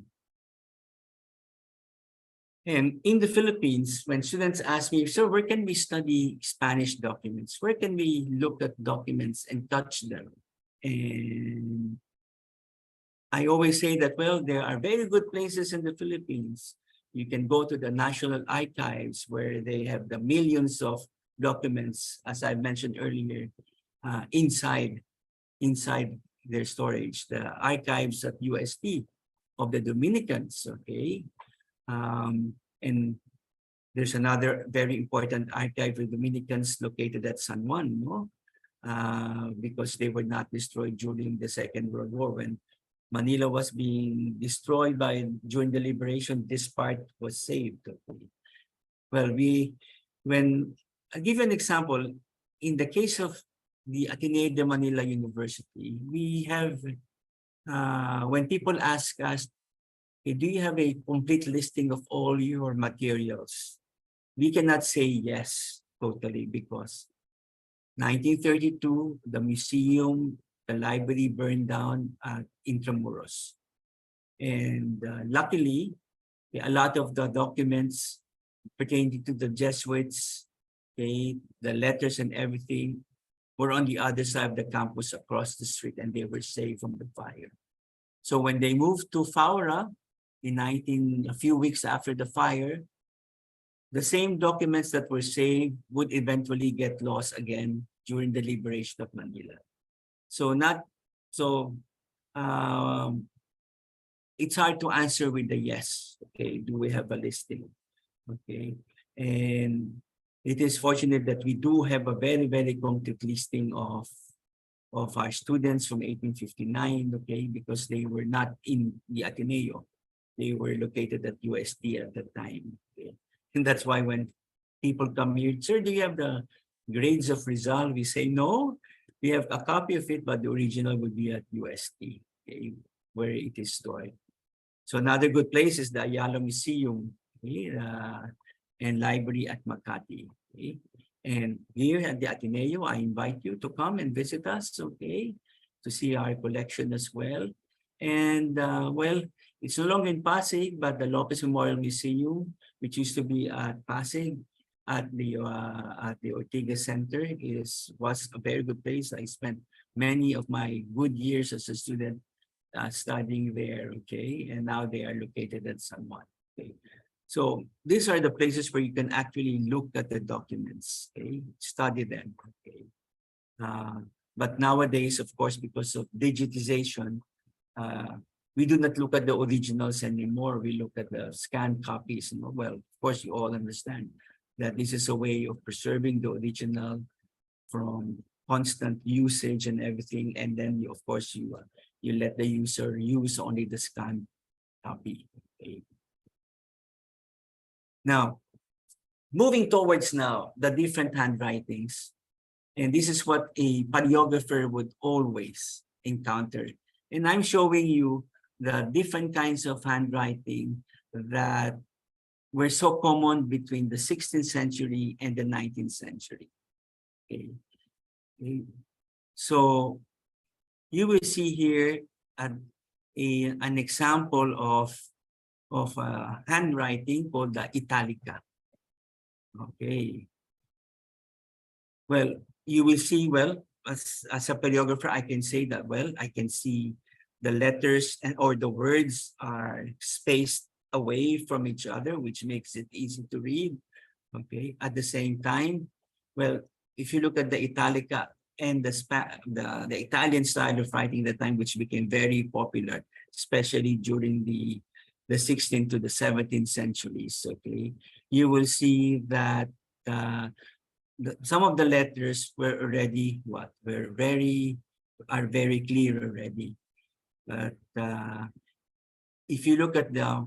And in the Philippines, when students ask me, so where can we study Spanish documents? Where can we look at documents and touch them? And I always say that, well, there are very good places in the Philippines. You can go to the National Archives, where they have the millions of documents, as I mentioned earlier, inside their storage. The archives at UST of the Dominicans, okay? And there's another very important archive of Dominicans located at San Juan, because they were not destroyed during the Second World War. When Manila was being destroyed during the liberation, this part was saved. Okay. Well, I'll give you an example. In the case of the Ateneo de Manila University, we have, when people ask us, okay, do you have a complete listing of all your materials? We cannot say yes totally, because 1932, the museum, the library burned down at Intramuros. And luckily, a lot of the documents pertaining to the Jesuits, okay, the letters and everything, were on the other side of the campus across the street, and they were saved from the fire. So when they moved to Faura, a few weeks after the fire, the same documents that were saved would eventually get lost again during the liberation of Manila. It's hard to answer with a yes. Okay, do we have a listing? Okay, and it is fortunate that we do have a very, very complete listing of our students from 1859. Okay, because they were not in the Ateneo. They were located at UST at that time. Okay. And that's why when people come here, sir, do you have the grades of Rizal? We say, no, we have a copy of it, but the original would be at UST, okay, where it is stored. So another good place is the Ayala Museum, okay, and library at Makati. Okay. And here at the Ateneo, I invite you to come and visit us, okay, to see our collection as well. And well, it's no longer in Pasig, but the Lopez Memorial Museum, which used to be at Pasig, at the Ortigas Center, was a very good place. I spent many of my good years as a student studying there. Okay, and now they are located at San Juan. Okay, so these are the places where you can actually look at the documents. Okay, study them. Okay, but nowadays, of course, because of digitization, we do not look at the originals anymore. We look at the scanned copies. Well, of course, you all understand that this is a way of preserving the original from constant usage and everything. And then, of course, you let the user use only the scanned copy. Okay. Now, moving towards now the different handwritings. And this is what a paleographer would always encounter. And I'm showing you the different kinds of handwriting that were so common between the 16th century and the 19th century. Okay. Okay. So you will see here an example of handwriting called the Italica. Okay. Well, you will see, well, as a paleographer, I can say that, well, I can see the letters or the words are spaced away from each other, which makes it easy to read. Okay. At the same time, well, if you look at the Italica, and the Italian style of writing at the time, which became very popular, especially during the 16th to the 17th centuries. Okay, you will see that some of the letters were already are very clear already. But if you look at the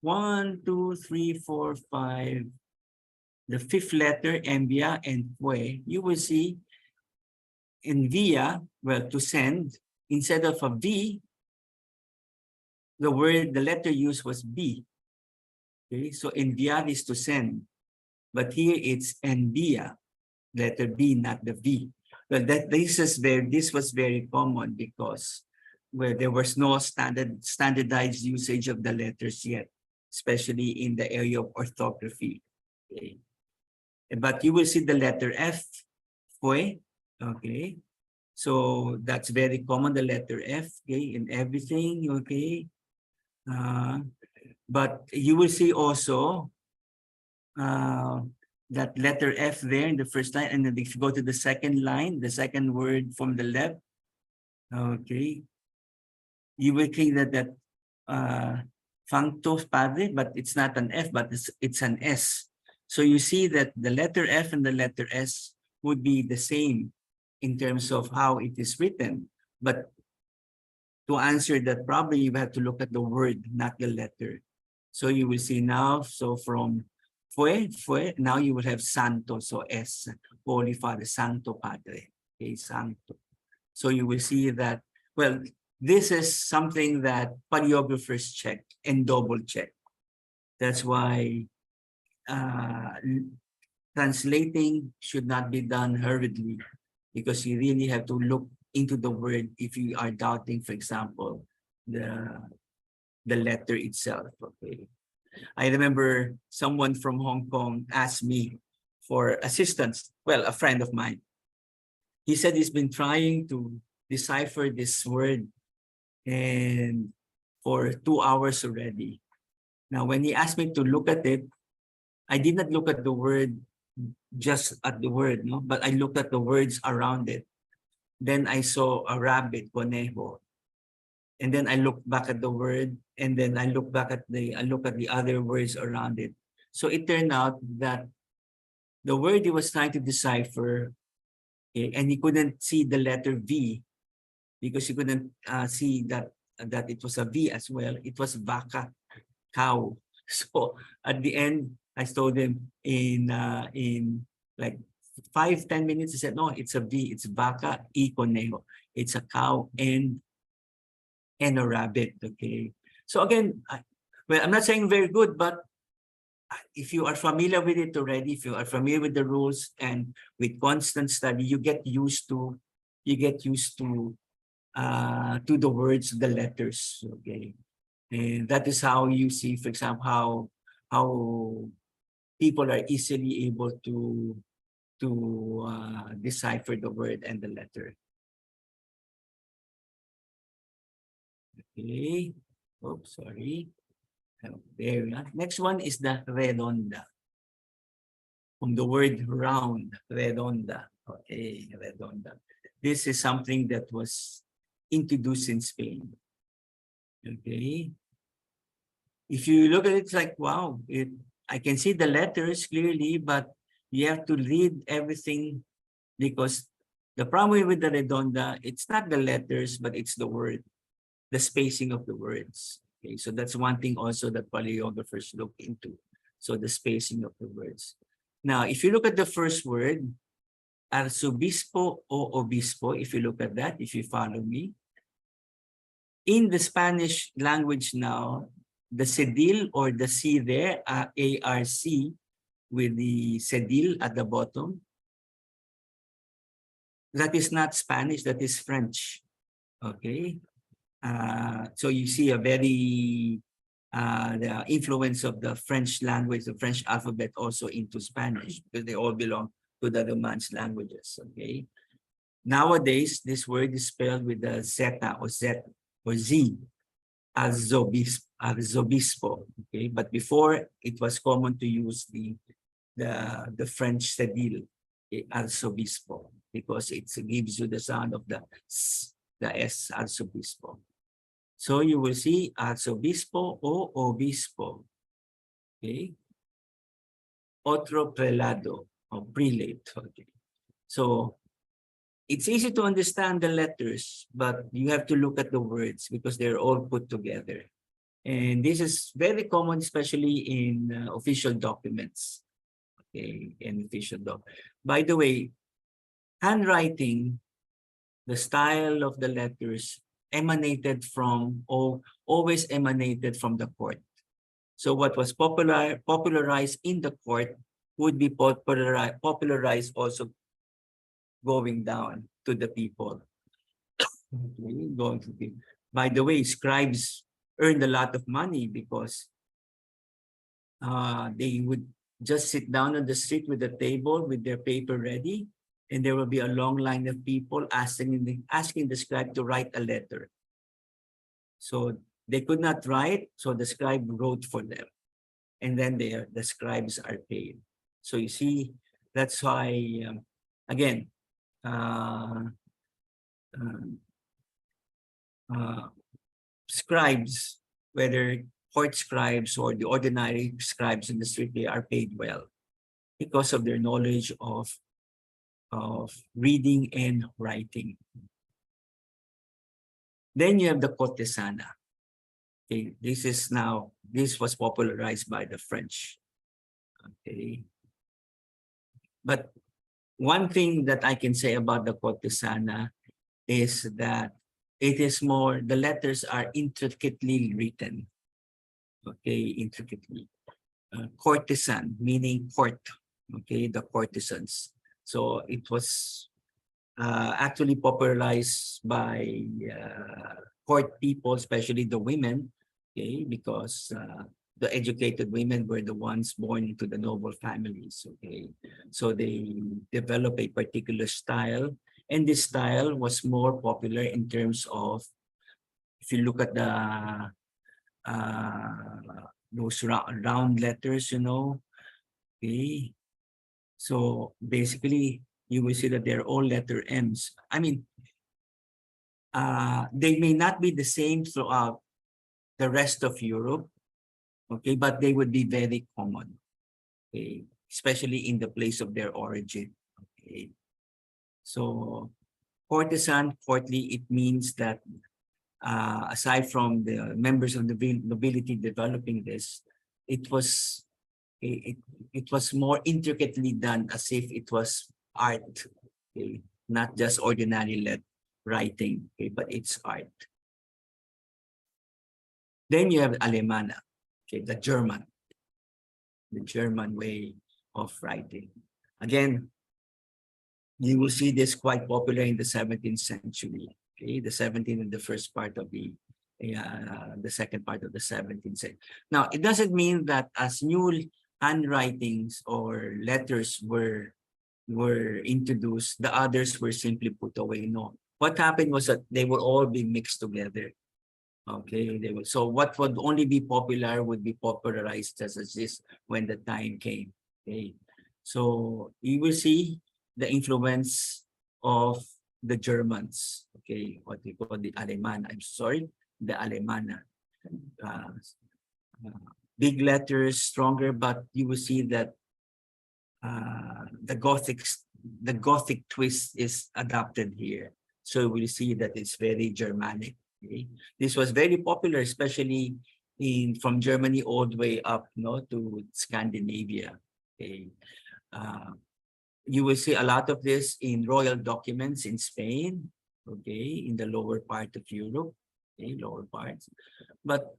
1, 2, 3, 4, 5, the fifth letter, envia and fue, you will see envia, well, to send, instead of a V, the letter used was B. Okay, so enviar is to send, but here it's envia, letter B, not the V. Well, this was very common because there was no standardized usage of the letters yet, especially in the area of orthography. Okay. But you will see the letter F, fue, okay. So that's very common, the letter F, okay, in everything, okay. But you will see also that letter F there in the first line, and then if you go to the second line, the second word from the left, okay, you will think that Functus Padre, but it's not an F, but it's an S. So you see that the letter F and the letter S would be the same in terms of how it is written. But to answer that, probably you have to look at the word, not the letter. So you will see now, so from fue, now you will have Santo, so S, Holy Father, Santo Padre, okay, Santo. So you will see that, well, this is something that paleographers check and double check. That's why translating should not be done hurriedly, because you really have to look into the word if you are doubting, for example, the letter itself. Okay, I remember someone from Hong Kong asked me for assistance. Well, a friend of mine. He said he's been trying to decipher this word and for 2 hours already. Now, when he asked me to look at it, I did not look at the word, just at the word, no, but I looked at the words around it. Then I saw a rabbit, conejo. And then I looked back at the word, and then I looked at the other words around it. So it turned out that the word he was trying to decipher, okay, and he couldn't see the letter V because he couldn't see that it was a V as well. It was vaca, cow. So at the end, I told him in like 5-10 minutes. He said, no, it's a V. It's vaca y conejo. It's a cow and a rabbit. Okay. So again, well, I'm not saying very good, but if you are familiar with it already, if you are familiar with the rules and with constant study, you get used to the words, the letters. Okay. And that is how you see, for example, how people are easily able to decipher the word and the letter. Okay. Oh, sorry. There we are. Next one is the redonda. From the word round, redonda. Okay, redonda. This is something that was introduced in Spain. Okay. If you look at it, it's like, wow, I can see the letters clearly, but you have to read everything, because the problem with the redonda, it's not the letters, but it's the word, the spacing of the words. Okay, so that's one thing also that paleographers look into. So the spacing of the words. Now, if you look at the first word, arzobispo o obispo, if you look at that, if you follow me, in the Spanish language now, the cedil or the C there, ARC, with the cedil at the bottom, that is not Spanish, that is French. Okay. So you see a very the influence of the French language, the French alphabet also into Spanish, because they all belong to the Romance languages. Okay. Nowadays, this word is spelled with the zeta or Z or Z, arzobispo. Okay, but before it was common to use the French cedil, arzobispo. because it gives you the sound of the S, the S, arzobispo. So you will see arzobispo o obispo. Okay. Otro prelado or prelate. Okay. So it's easy to understand the letters, but you have to look at the words because they're all put together. And this is very common, especially in official documents. Okay, in official doc. By the way, handwriting, the style of the letters emanated from, or always emanated from the court. So what was popularized in the court would be popularized also going down to the people. Okay, going to be. By the way, scribes earned a lot of money because they would just sit down on the street with a table with their paper ready, and there will be a long line of people asking the scribe to write a letter. So they could not write, so the scribe wrote for them, and then the scribes are paid. So you see, that's why again, scribes, whether court scribes or the ordinary scribes in the street, they are paid well because of their knowledge of reading and writing. Then you have the cortesana. Okay, this was popularized by the French. Okay, but one thing that I can say about the cortesana is that it is more, the letters are intricately written. Okay, intricately. Courtesan, meaning court. Okay, the courtesans. So it was actually popularized by court people, especially the women, okay, because the educated women were the ones born into the noble families, okay. So they developed a particular style, and this style was more popular in terms of, if you look at the those round letters, you know, okay. So basically, you will see that they're all letter M's. I mean, they may not be the same throughout the rest of Europe, okay, but they would be very common, okay, especially in the place of their origin, okay. So courtesan, courtly, it means that aside from the members of the nobility developing this, it was more intricately done, as if it was art, okay? Not just ordinary writing, okay, but it's art. Then you have Alemana, okay, the German way of writing. Again, you will see this quite popular in the 17th century. Okay, the 17th and the first part of the second part of the 17th century. Now, it doesn't mean that as new handwritings or letters were introduced, the others were simply put away. No, what happened was that they will all be mixed together. Okay, so what would only be popular would be popularized as this when the time came. Okay, so you will see the influence of the Germans, okay, what we call the Aleman. The Alemana. Big letters, stronger, but you will see that the Gothic twist is adopted here. So we'll see that it's very Germanic. Okay? This was very popular, especially from Germany all the way up, to Scandinavia. Okay. You will see a lot of this in royal documents in Spain, okay, in the lower part of Europe, okay, lower parts. But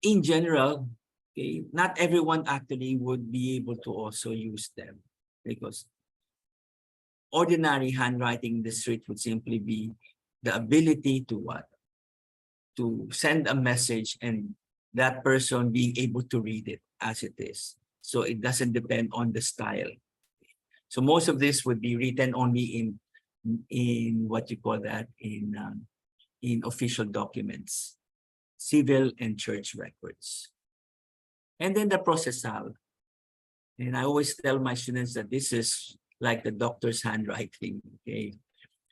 in general, okay, not everyone actually would be able to also use them, because ordinary handwriting in the street would simply be the ability to what? To send a message and that person being able to read it as it is. So it doesn't depend on the style. So most of this would be written only in what you call that, in official documents, civil and church records. And then the processal. And I always tell my students that this is like the doctor's handwriting. Okay,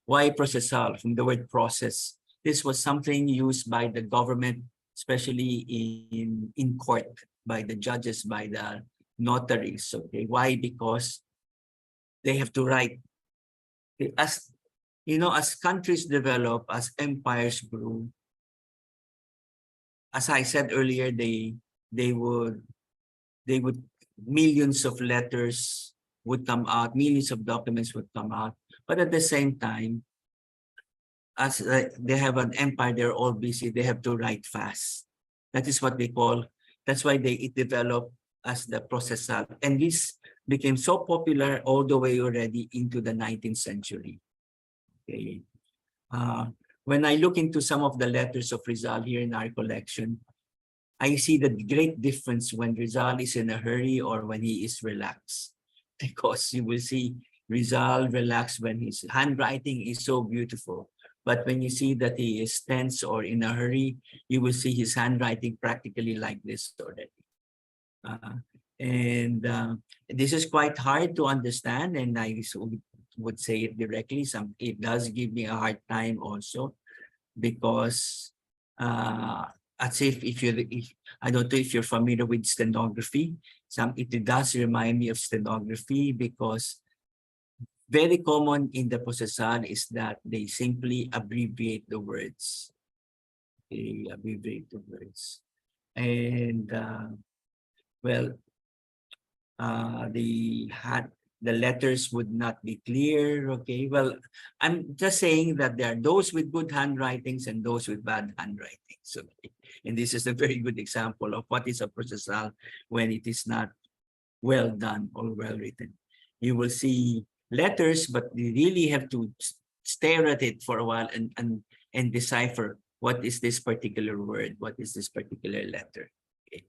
why processal? From the word process. This was something used by the government, especially in court, by the judges, by the notaries. Okay, why? Because they have to write. As you know, as countries develop, as empires grew, as I said earlier, they would millions of letters would come out, millions of documents would come out, but at the same time, as they have an empire, they're all busy. They have to write fast. That is what they call. That's why it developed as the processal, and this became so popular all the way already into the 19th century. Okay. When I look into some of the letters of Rizal here in our collection, I see the great difference when Rizal is in a hurry or when he is relaxed. Because you will see Rizal relaxed when his handwriting is so beautiful. But when you see that he is tense or in a hurry, you will see his handwriting practically like this already. This is quite hard to understand, and I would say it directly. It does give me a hard time also, because as if I don't know if you're familiar with stenography, it does remind me of stenography, because very common in the processal is that they simply abbreviate the words. They abbreviate the words. And well, the letters would not be clear. Okay, well, I'm just saying that there are those with good handwritings and those with bad handwritings. Okay, and this is a very good example of what is a processal when it is not well done or well written. You will see letters, but you really have to stare at it for a while and decipher what is this particular word, what is this particular letter. Okay.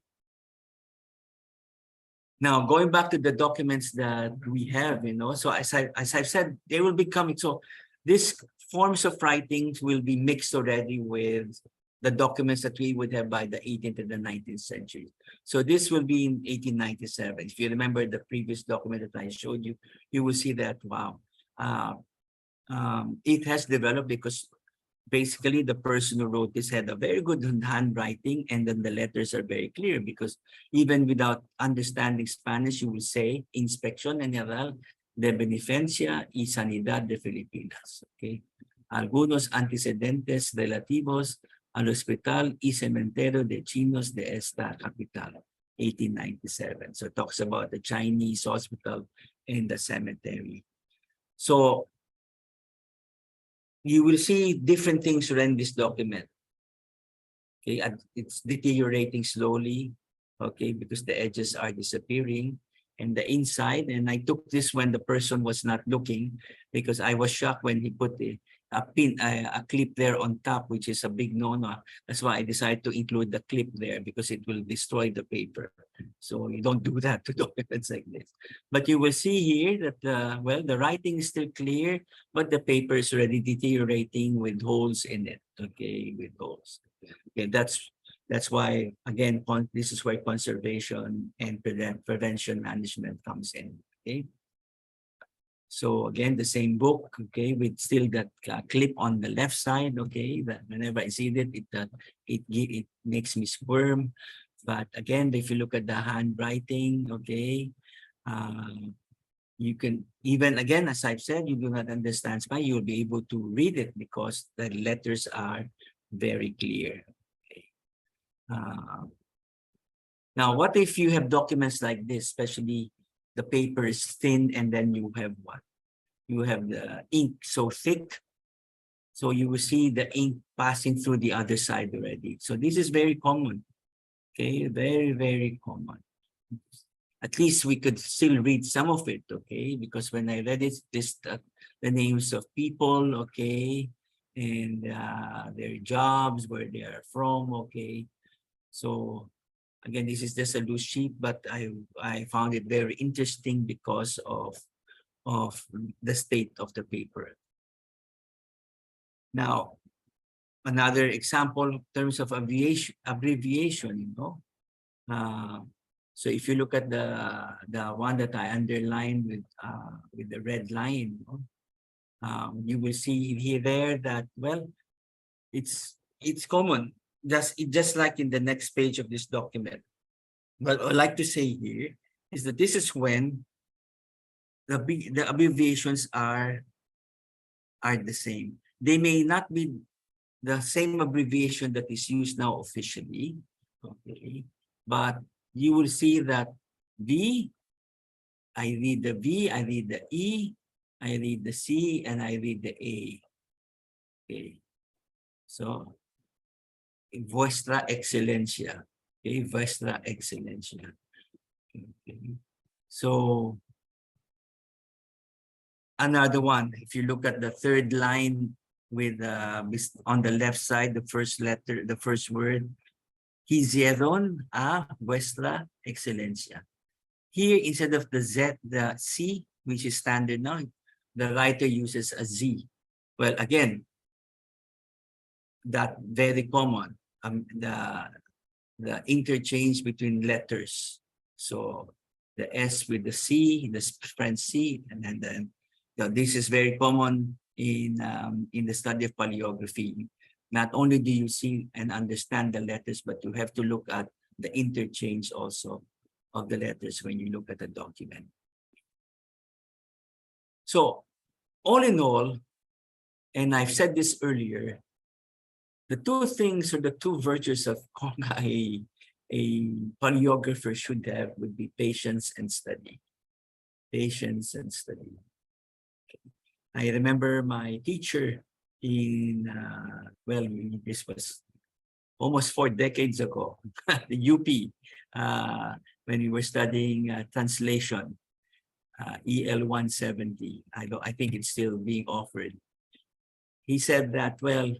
Now, going back to the documents that we have, so as I've said, they will be coming. So these forms of writings will be mixed already with the documents that we would have by the 18th and the 19th century. So this will be in 1897. If you remember the previous document that I showed you, you will see that, wow, it has developed because basically the person who wrote this had a very good handwriting, and then the letters are very clear, because even without understanding Spanish, you will say Inspección General de Beneficencia y Sanidad de Filipinas. Okay. Algunos antecedentes relativos al Hospital y Cementerio de Chinos de esta capital, 1897. So it talks about the Chinese hospital and the cemetery. So you will see different things around this document. Okay, and it's deteriorating slowly, okay, because the edges are disappearing. And the inside, and I took this when the person was not looking, because I was shocked when he put a clip there on top, which is a big no-no. That's why I decided to include the clip there, because it will destroy the paper. So you don't do that to documents like this. But you will see here that, well, the writing is still clear, but the paper is already deteriorating with holes in it, okay, with holes. Okay, that's why, again, this is where conservation and prevention management comes in, okay? So again, the same book, okay, with still that clip on the left side, okay, that whenever I see it, it makes me squirm. But again, if you look at the handwriting, okay, you can, even again, as I've said, you do not understand Spanish, you'll be able to read it because the letters are very clear. Okay. Now, what if you have documents like this, especially the paper is thin, and then you have what? You have the ink so thick, so you will see the ink passing through the other side already. So this is very common, okay? Very, very common. At least we could still read some of it, okay? Because when I read it, the names of people, okay? And their jobs, where they are from, okay? So again, this is just a loose sheet, but I found it very interesting because of the state of the paper. Now, another example in terms of abbreviation, So if you look at the one that I underlined with the red line, you will see here there that, well, it's common, just like in the next page of this document. But I'd like to say here is that this is when the abbreviations are the same. They may not be the same abbreviation that is used now officially, okay, but you will see that V, I read the V, I read the E, I read the C, and I read the A. Okay. So, Vuestra Excelencia. Okay, Vuestra Excelencia. Okay. So, another one, if you look at the third line with on the left side, the first letter, the first word, Hicieron a Vuestra Excelencia. Here, instead of the Z, the C, which is standard now, the writer uses a Z. Well, again, that very common, the interchange between letters. So the S with the C, the French C, and then this is very common in the study of paleography. Not only do you see and understand the letters, but you have to look at the interchange also of the letters when you look at the document. So all in all, and I've said this earlier, the two things or the two virtues of a paleographer should have would be patience and study. Patience and study. I remember my teacher in, well, this was almost 4 decades ago, the UP, when we were studying translation, EL 170. I think it's still being offered. He said that, well,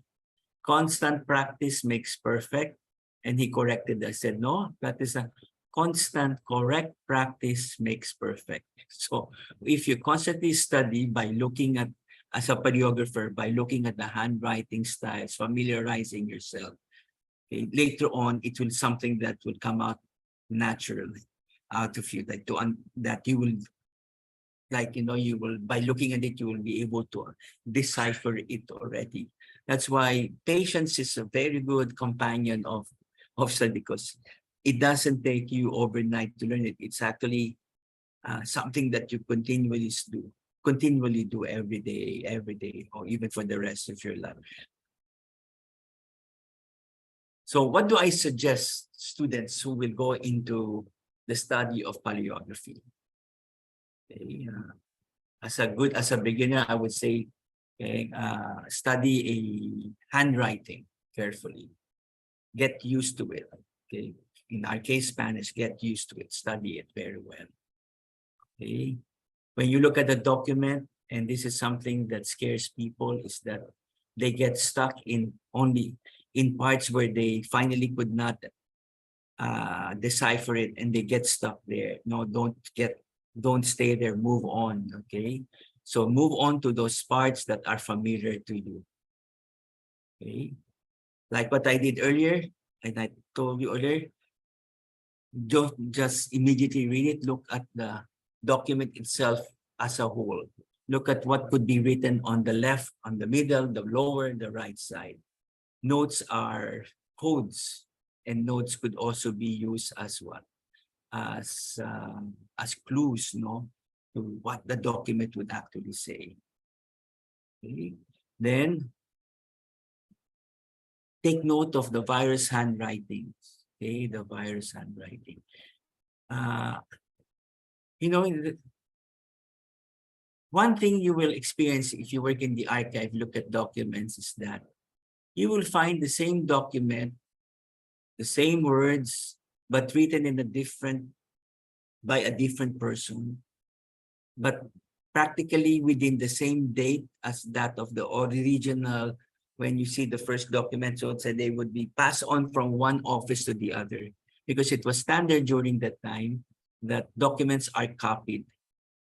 constant practice makes perfect. And he corrected. I said, no, that is a constant correct practice makes perfect. So if you constantly study by looking at, as a paleographer, by looking at the handwriting styles, familiarizing yourself, okay, later on, it will something that will come out naturally out of you, like that you will, like, you will, by looking at it, you will be able to decipher it already. That's why patience is a very good companion of study, because it doesn't take you overnight to learn it. It's actually something that you continually do every day, or even for the rest of your life. So what do I suggest students who will go into the study of paleography? Okay, as a beginner, I would say, okay, study a handwriting carefully. Get used to it. Okay, in our case, Spanish. Get used to it. Study it very well. Okay, when you look at the document, and this is something that scares people, is that they get stuck only in parts where they finally could not decipher it, and they get stuck there. No, don't stay there. Move on. Okay, so move on to those parts that are familiar to you. Okay, like what I did earlier, and I told you earlier, don't just immediately read it. Look at the document itself as a whole. Look at what could be written on the left, on the middle, the lower, the right side. Notes are codes, and notes could also be used as what? As clues, no, to what the document would actually say. Okay. Then take note of the virus handwriting. Okay, the virus handwriting. One thing you will experience if you work in the archive, look at documents, is that you will find the same document, the same words, but written by a different person, but practically within the same date as that of the original. When you see the first document, so they would be passed on from one office to the other, because it was standard during that time that documents are copied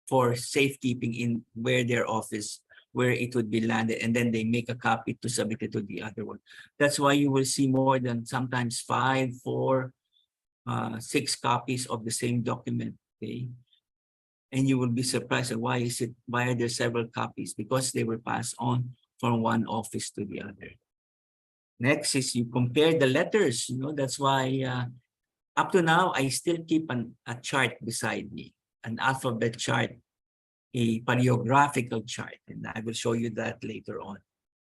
for safekeeping in where their office, where it would be landed, and then they make a copy to submit it to the other one. That's why you will see more than sometimes 5, 4, 6 copies of the same document. Okay, and you will be surprised at why are there several copies? Because they were passed on from one office to the other. Next is you compare the letters. That's why up to now I still keep a chart beside me, an alphabet chart, a paleographical chart, and I will show you that later on.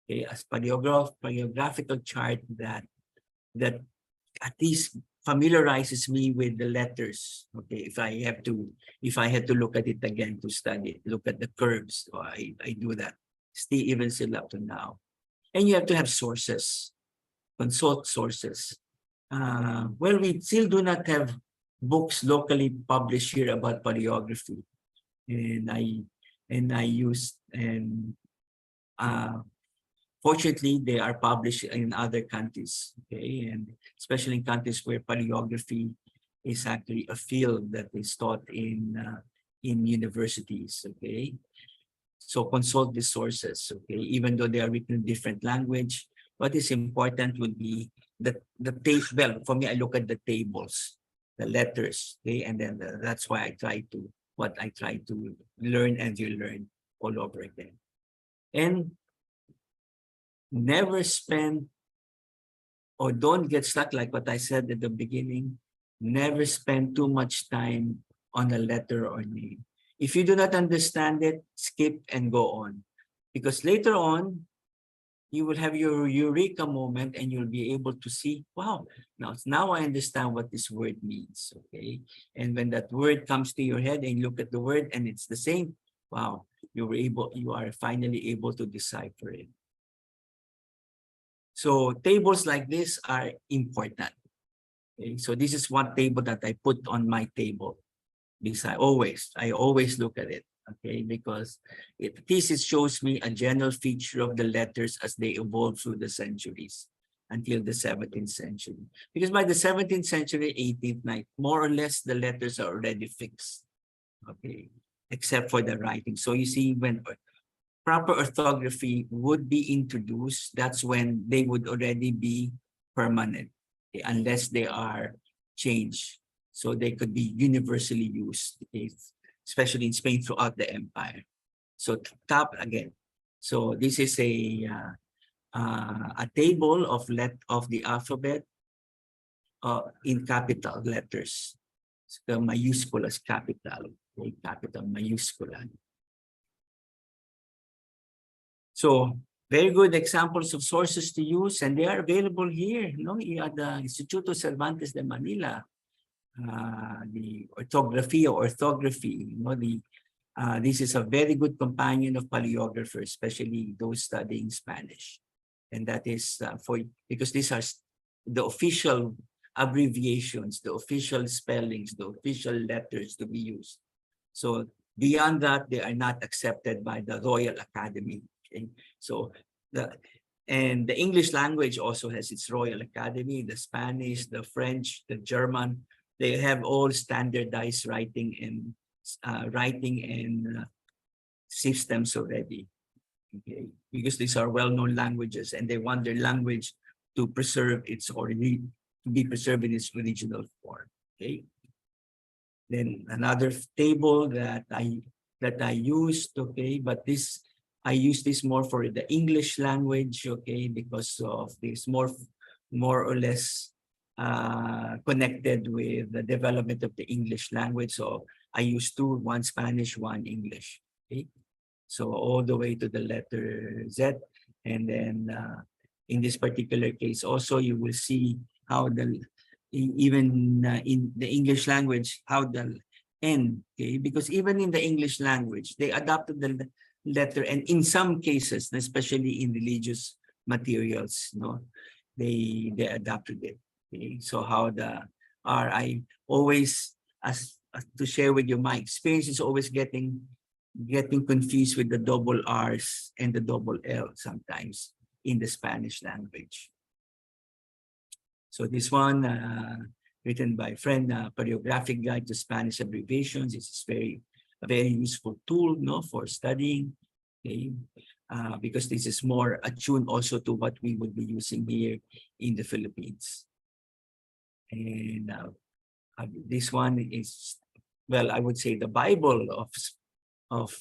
Okay, as paleographical chart that at least familiarizes me with the letters. Okay, if I had to look at it again to study it, look at the curves, so I do that. Still up to now. And you have to have sources, consult sources. Well, we still do not have books locally published here about paleography, and fortunately, they are published in other countries, okay, and especially in countries where paleography is actually a field that is taught in universities, okay. So consult the sources, okay, even though they are written in different language. What is important would be the table. Well, for me, I look at the tables, the letters, okay, and then that's why I try to learn and relearn all over again. And never spend or don't get stuck, like what I said at the beginning. Never spend too much time on a letter or name. If you do not understand it, skip and go on. Because later on, you will have your eureka moment and you'll be able to see, wow, now I understand what this word means, okay? And when that word comes to your head and you look at the word and it's the same, wow, you are finally able to decipher it. So tables like this are important. Okay? So this is one table that I put on my table. I always look at it, okay, because it shows me a general feature of the letters as they evolved through the centuries until the 17th century. Because by the 17th century, 18th, 19th, more or less the letters are already fixed, okay, except for the writing. So you see, when proper orthography would be introduced, that's when they would already be permanent, okay, unless they are changed. So they could be universally used, okay, especially in Spain throughout the empire. So top again. So this is a table of the alphabet in capital letters. So the mayúsculas capital, okay, capital mayúscula. So very good examples of sources to use, and they are available here, at the Instituto Cervantes de Manila. The orthography, this is a very good companion of paleographers, especially those studying Spanish. And that is because these are the official abbreviations, the official spellings, the official letters to be used. So beyond that, they are not accepted by the Royal Academy. Okay? So the English language also has its Royal Academy, the Spanish, the French, the German. They have all standardized writing and systems already, okay? Because these are well-known languages, and they want their language to preserve its origin, to be preserved in its original form. Okay. Then another table that I used, okay, but I use this more for the English language, okay, because of this more or less connected with the development of the English language. So I use two, one Spanish, one English. Okay, so all the way to the letter Z, and then in this particular case, also you will see how even in the English language, how the N, okay, because even in the English language, they adopted the letter, and in some cases, especially in religious materials, they adopted it. Okay, so how the R, I always, as to share with you, my experience is always getting confused with the double R's and the double L sometimes in the Spanish language. So this one, written by a friend, Paleographic Guide to Spanish Abbreviations. It's a very useful tool, for studying, okay? Because this is more attuned also to what we would be using here in the Philippines. And This one is, well, I would say the Bible of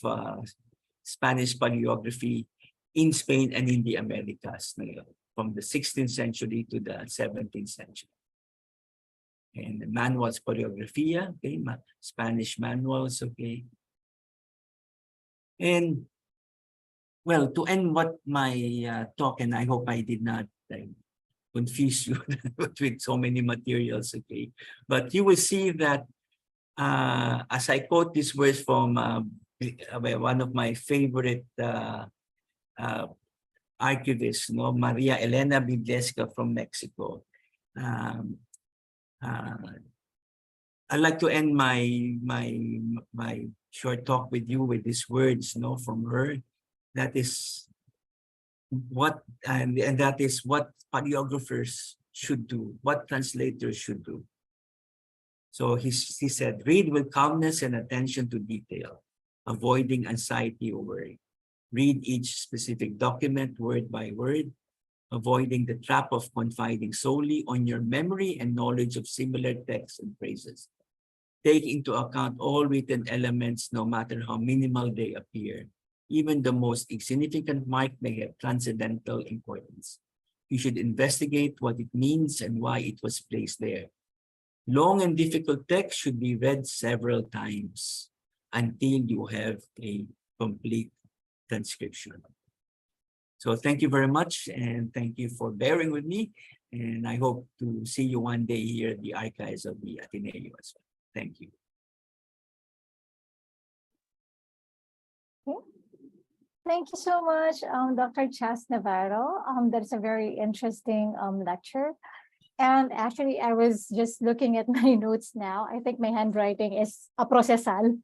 Spanish paleography in Spain and in the Americas, from the 16th century to the 17th century. And the manuals paleografía, okay, Spanish manuals, okay. And well, to end what my talk, and I hope I did not confuse you with so many materials, okay. But you will see that as I quote these words from one of my favorite archivists, Maria Elena Bidlesca from Mexico. I'd like to end my short talk with you with these words, from her. That is what, and that is what paleographers should do, what translators should do. So he said, read with calmness and attention to detail, avoiding anxiety or worry. Read each specific document word by word, avoiding the trap of confiding solely on your memory and knowledge of similar texts and phrases. Take into account all written elements, no matter how minimal they appear. Even the most insignificant mark may have transcendental importance. You should investigate what it means and why it was placed there. Long and difficult text should be read several times until you have a complete transcription. So thank you very much, and thank you for bearing with me. And I hope to see you one day here at the archives of the Ateneo as well. Thank you. Thank you so much, Dr. Chas Navarro. That's a very interesting lecture. And actually, I was just looking at my notes now. I think my handwriting is a procesal.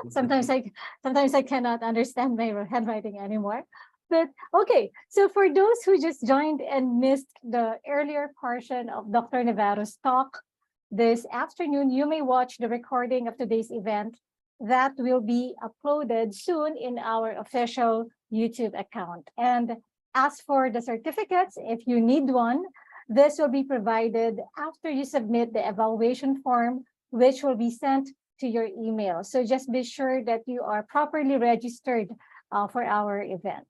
sometimes I cannot understand my handwriting anymore. But okay, so for those who just joined and missed the earlier portion of Dr. Navarro's talk this afternoon, you may watch the recording of today's event that will be uploaded soon in our official YouTube account. And as for the certificates, if you need one, this will be provided after you submit the evaluation form, which will be sent to your email. So just be sure that you are properly registered for our event.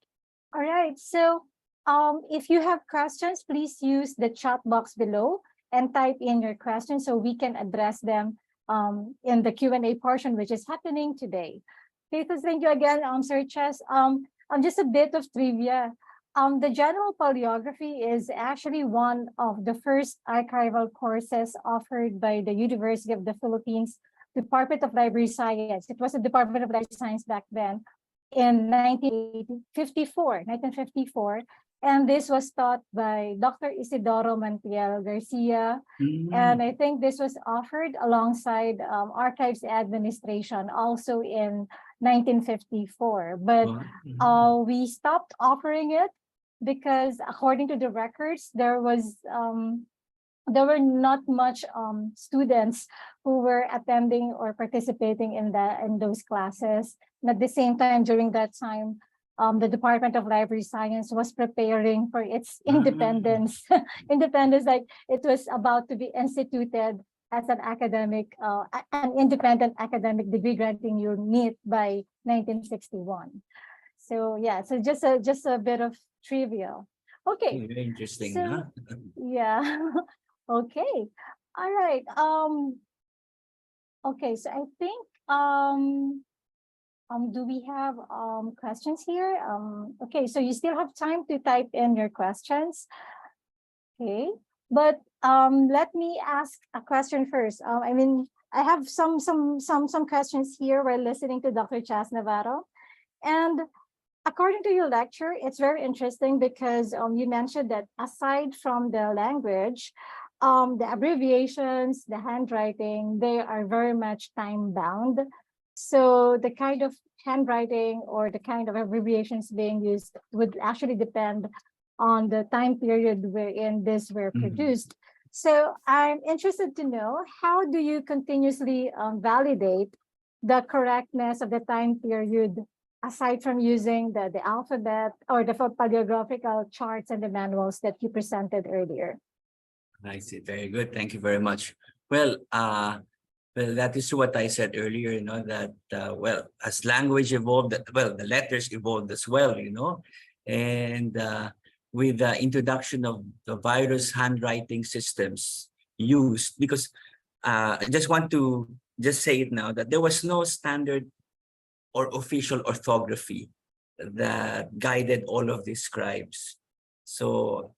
All right, so if you have questions, please use the chat box below and type in your questions so we can address them in the Q&A portion, which is happening today. Okay, so thank you again, Sir Chess. Just a bit of trivia. The general paleography is actually one of the first archival courses offered by the University of the Philippines Department of Library Science. It was a Department of Library Science back then in 1954. And this was taught by Dr. Isidoro Mantiel Garcia. And I think this was offered alongside Archives Administration also in 1954. But we stopped offering it because according to the records, there were not much students who were attending or participating in those classes. And at the same time, during that time, the Department of Library Science was preparing for its independence. Independence, like it was about to be instituted as an academic, an independent academic degree granting unit by 1961. So yeah, so just a bit of trivia. Okay. Very interesting, so, huh? Yeah. Okay. All right. Okay, so I think do we have questions here? Okay, so you still have time to type in your questions. Okay, but let me ask a question first. I mean, I have some questions here while listening to Dr. Chas Navarro. And according to your lecture, it's very interesting because you mentioned that aside from the language, the abbreviations, the handwriting, they are very much time bound. So the kind of handwriting or the kind of abbreviations being used would actually depend on the time period wherein these were produced. So I'm interested to know, how do you continuously validate the correctness of the time period aside from using the alphabet or the paleographical charts and the manuals that you presented earlier? I see. Very good. Thank you very much. Well, well, that is what I said earlier, you know, that, well, as language evolved, well, the letters evolved as well, you know, and with the introduction of the virus handwriting systems used, because I just want to just say it now that there was no standard or official orthography that guided all of these scribes. So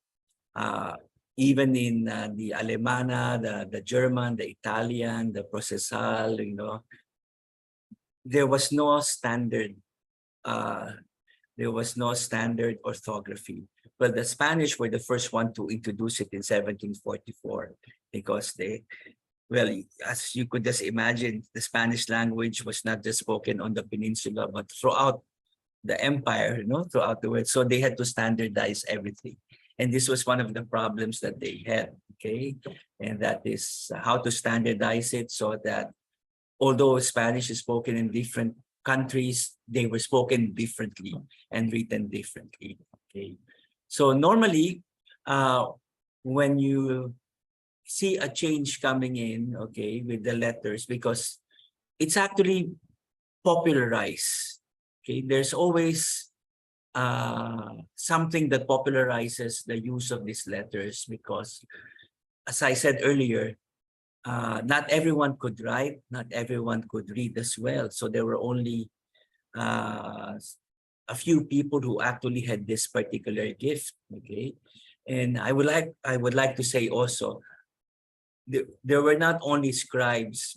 uh, even in the Alemana, the German, the Italian, the Procesal, you know, there was no standard. There was no standard orthography. Well, the Spanish were the first one to introduce it in 1744 because they, well, as you could just imagine, the Spanish language was not just spoken on the peninsula, but throughout the empire, you know, throughout the world. So they had to standardize everything. And this was one of the problems that they had, okay? And that is how to standardize it so that although Spanish is spoken in different countries, they were spoken differently and written differently, okay? So normally, when you see a change coming in, okay, with the letters, because it's actually popularized, okay? There's always something that popularizes the use of these letters because, as I said earlier, not everyone could write, not everyone could read as well. So there were only a few people who actually had this particular gift, okay? And I would like to say also, there were not only scribes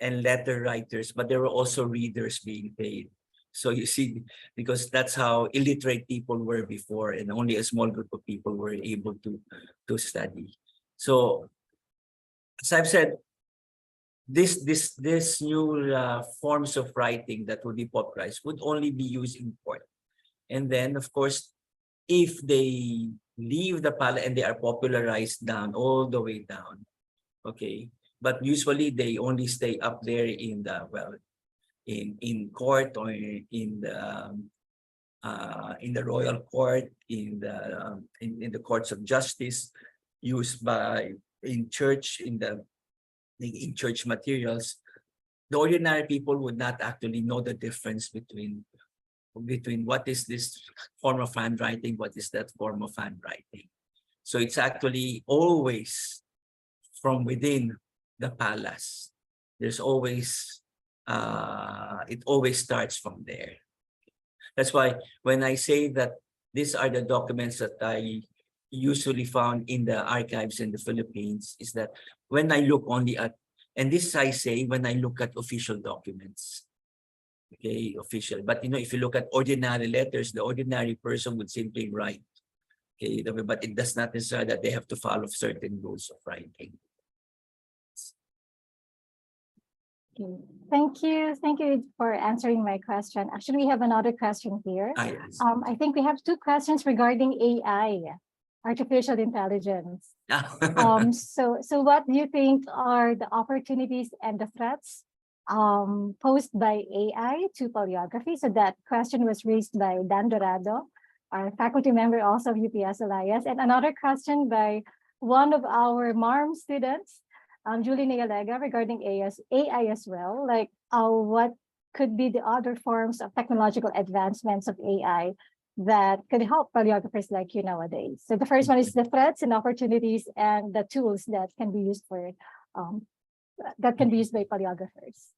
and letter writers, but there were also readers being paid. So you see, because that's how illiterate people were before, and only a small group of people were able to study. So as I've said, this new forms of writing that would be popularized would only be used in court. And then, of course, if they leave the palace and they are popularized down, all the way down, okay? But usually they only stay up there in the, well, in court or in the royal court, in the courts of justice, used by in church, in church materials. The ordinary people would not actually know the difference between what is this form of handwriting, what is that form of handwriting. So it's actually always from within the palace. There's always, it always starts from there. That's why when I say that these are the documents that I usually found in the archives in the Philippines, is that when I look only at, and this I say when I look at official documents, okay, official. But you know, if you look at ordinary letters, the ordinary person would simply write, okay, but it does not necessarily that they have to follow certain rules of writing. Okay. Thank you. Thank you for answering my question. Actually, we have another question here. Yes. I think we have two questions regarding AI, artificial intelligence. So what do you think are the opportunities and the threats posed by AI to paleography? So that question was raised by Dan Dorado, our faculty member also of UPSLIS, and another question by one of our MARM students, Julie Nealega, regarding AI as well, like what could be the other forms of technological advancements of AI that could help paleographers like you nowadays. So the first one is the threats and opportunities and the tools that can be used for that can be used by paleographers.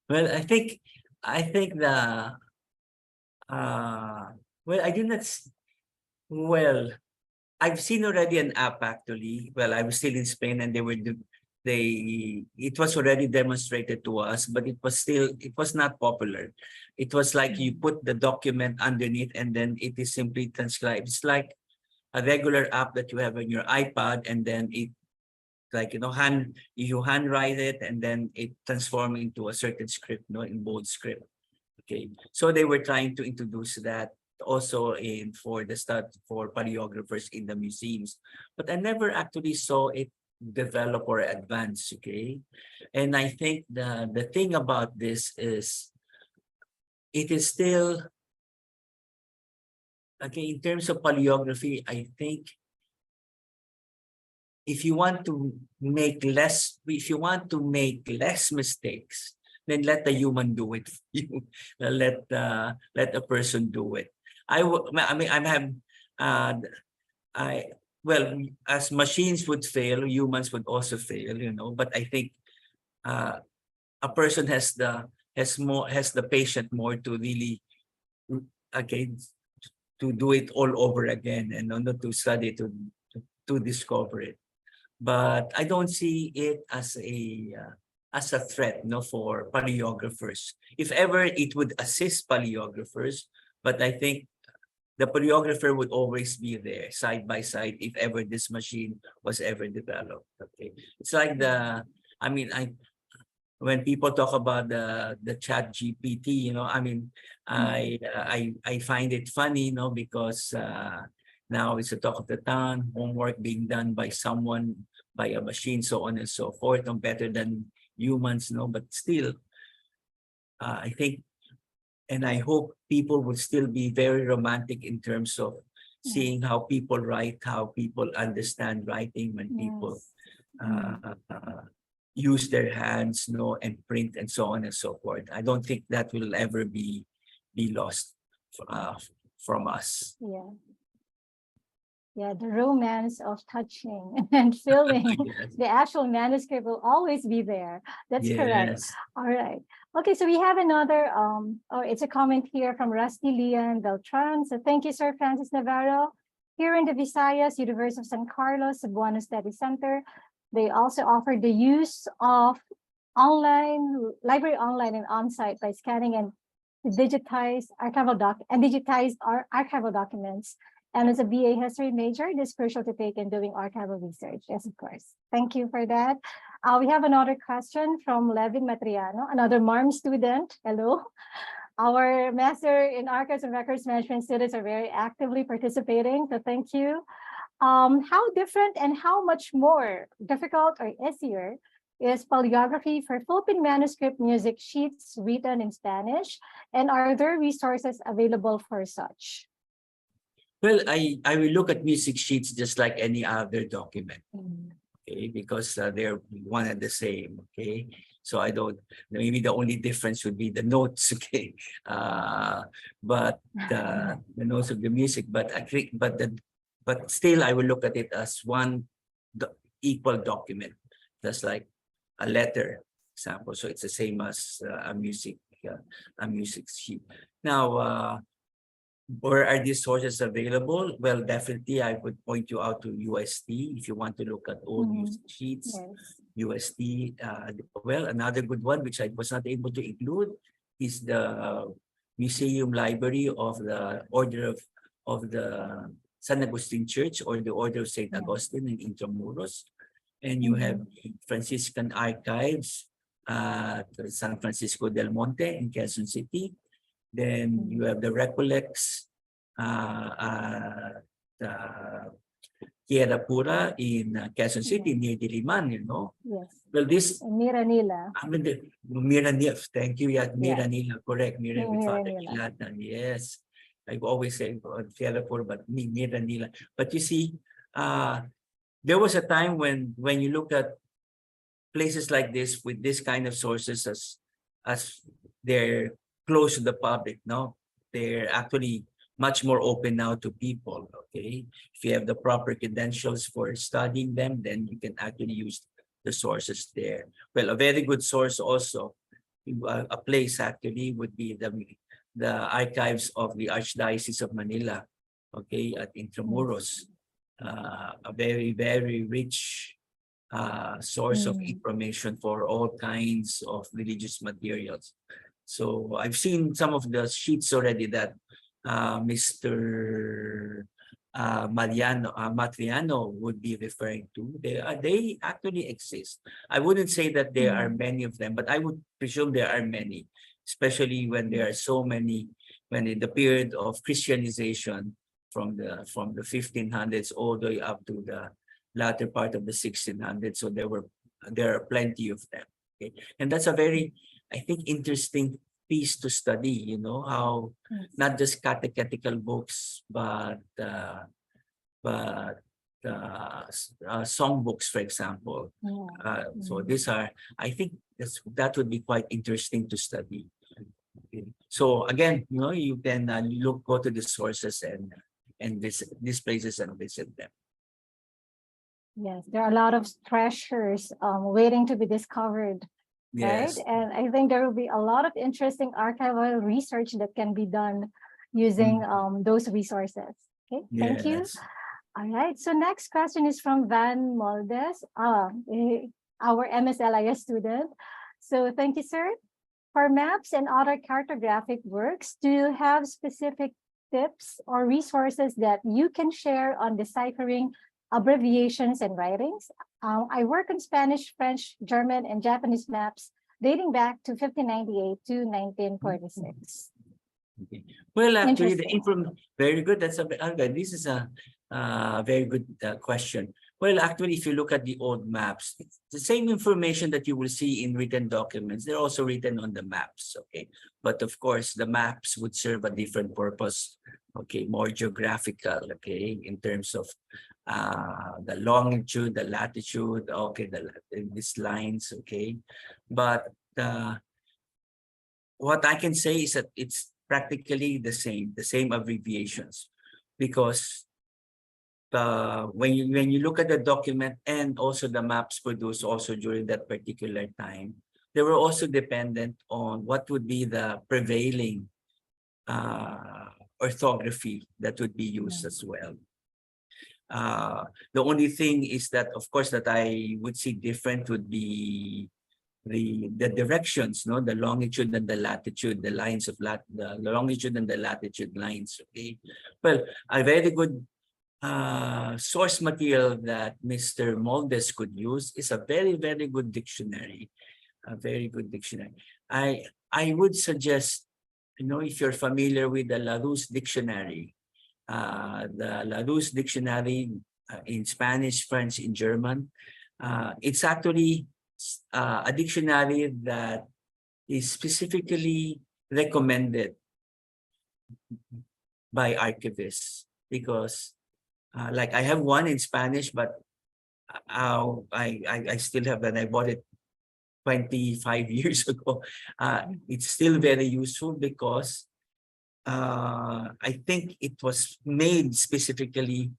Well, I think the well, I do not. Well, I've seen already an app actually. Well, I was still in Spain, and it was already demonstrated to us, but it was not popular. It was like you put the document underneath, and then it is simply transcribed. It's like a regular app that you have on your iPad, and then it, like, you know, you handwrite it, and then it transforms into a certain script, you know, in bold script. Okay, so they were trying to introduce that also for paleographers in the museums, but I never actually saw it develop or advance. Okay, and I think the thing about this is it is still, okay, in terms of paleography, I think if you want to make less, mistakes, then let the human do it for you. Let a person do it. I mean, well, as machines would fail, humans would also fail, but I think a person has the patient more to really, again, to do it all over again, and not to study to discover it. But I don't see it as a threat, for paleographers. If ever, it would assist paleographers, but I think the paleographer would always be there side by side if ever this machine was ever developed. Okay, it's like when people talk about the chat GPT, I mean, I find it funny, because now it's a talk of the town, homework being done by someone, by a machine, so on and so forth, better than humans, but still, I think, and I hope people will still be very romantic in terms of seeing how people write, how people understand writing, when people use their hands, and print, and so on and so forth. I don't think that will ever be lost from us. Yeah. Yeah, the romance of touching and feeling Yes. the actual manuscript will always be there. That's correct. Yes. All right. Okay, so we have another, it's a comment here from Rusty Leon Beltran. So thank you, Sir Francis Navarro. Here in the Visayas, University of San Carlos, Cebuano Study Center, they also offer the use of library online and on-site by scanning and digitize archival documents. And as a BA history major, it is crucial to take in doing archival research. Yes, of course. Thank you for that. We have another question from Levin Matriano, another MARM student. Hello. Our Master in Archives and Records Management students are very actively participating, so thank you. How different and how much more difficult or easier is paleography for Philippine manuscript music sheets written in Spanish? And are there resources available for such? Well, I will look at music sheets just like any other document, okay, because they're one and the same, okay. So I don't. Maybe the only difference would be the notes, okay. But the notes of the music. But I think, but still, I will look at it as one equal document, just like a letter, example. So it's the same as a music sheet. Now. Where are these sources available? Well, definitely, I would point you out to UST if you want to look at old music sheets. Yes. UST. Well, another good one, which I was not able to include, is the Museum Library of the Order of the San Agustin Church, or the Order of Saint Augustine in Intramuros, and you have Franciscan Archives at San Francisco del Monte in Quezon City. Then you have the Recollects Tierra Pura in Quezon City, near Diliman, Yes. Well, this Miranila. I mean, Miranila. Thank you. Yeah, Miranila, correct. Miranila. Yes. I always say Tierra Pura, but Miranila. But you see, there was a time when you look at places like this with this kind of sources as they're close to the public, no? They're actually much more open now to people, okay? If you have the proper credentials for studying them, then you can actually use the sources there. Well, a very good source also, a place actually, would be the archives of the Archdiocese of Manila, okay, at Intramuros. A very, very rich source of information for all kinds of religious materials. So I've seen some of the sheets already that Mr. Matriano would be referring to. They actually exist. I wouldn't say that there are many of them, but I would presume there are many, especially when there are so many, when in the period of Christianization from the 1500s all the way up to the latter part of the 1600s. So there are plenty of them. Okay, and that's a very, I think, interesting piece to study, how not just catechetical books, but songbooks, for example. So these are, I think that would be quite interesting to study. Okay. So again, you can go to the sources and visit these places and visit them. Yes, there are a lot of treasures waiting to be discovered, right? Yes. And I think there will be a lot of interesting archival research that can be done using those resources. Okay, thank you. Yes. All right, so next question is from Van Moldes, our MSLIS student. So thank you, sir. For maps and other cartographic works, do you have specific tips or resources that you can share on deciphering abbreviations and writings? I work on Spanish, French, German, and Japanese maps dating back to 1598 to 1946. Okay. Well, actually, Interesting. very good. This is a very good question. Well, actually, if you look at the old maps, it's the same information that you will see in written documents. They're also written on the maps. Okay, but of course, the maps would serve a different purpose. Okay, more geographical. Okay, in terms of the longitude, the latitude. Okay, these lines. Okay, but what I can say is that it's practically the same abbreviations, because when you look at the document and also the maps produced also during that particular time, they were also dependent on what would be the prevailing orthography that would be used as well. The only thing is that, of course, that I would see different would be the directions, the longitude and the latitude, the lines of the longitude and the latitude lines. Okay, well, a very good source material that Mr. Moldes could use is a very, very good dictionary. A very good dictionary. I would suggest, if you're familiar with the Larousse dictionary, the Larousse dictionary in Spanish, French, in German, it's actually a dictionary that is specifically recommended by archivists, because like I have one in Spanish, but I still have, and I bought it 25 years ago. It's still very useful because I think it was made specifically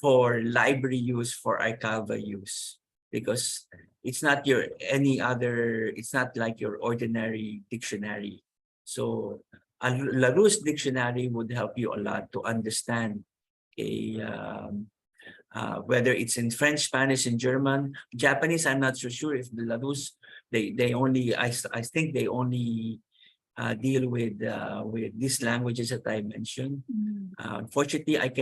for library use, for archival use, because it's not it's not like your ordinary dictionary. So a Larousse dictionary would help you a lot to understand whether it's in French, Spanish, and German. Japanese, I'm not so sure if the Larousse, they only, I think they only deal with these languages that I mentioned. Unfortunately, I'm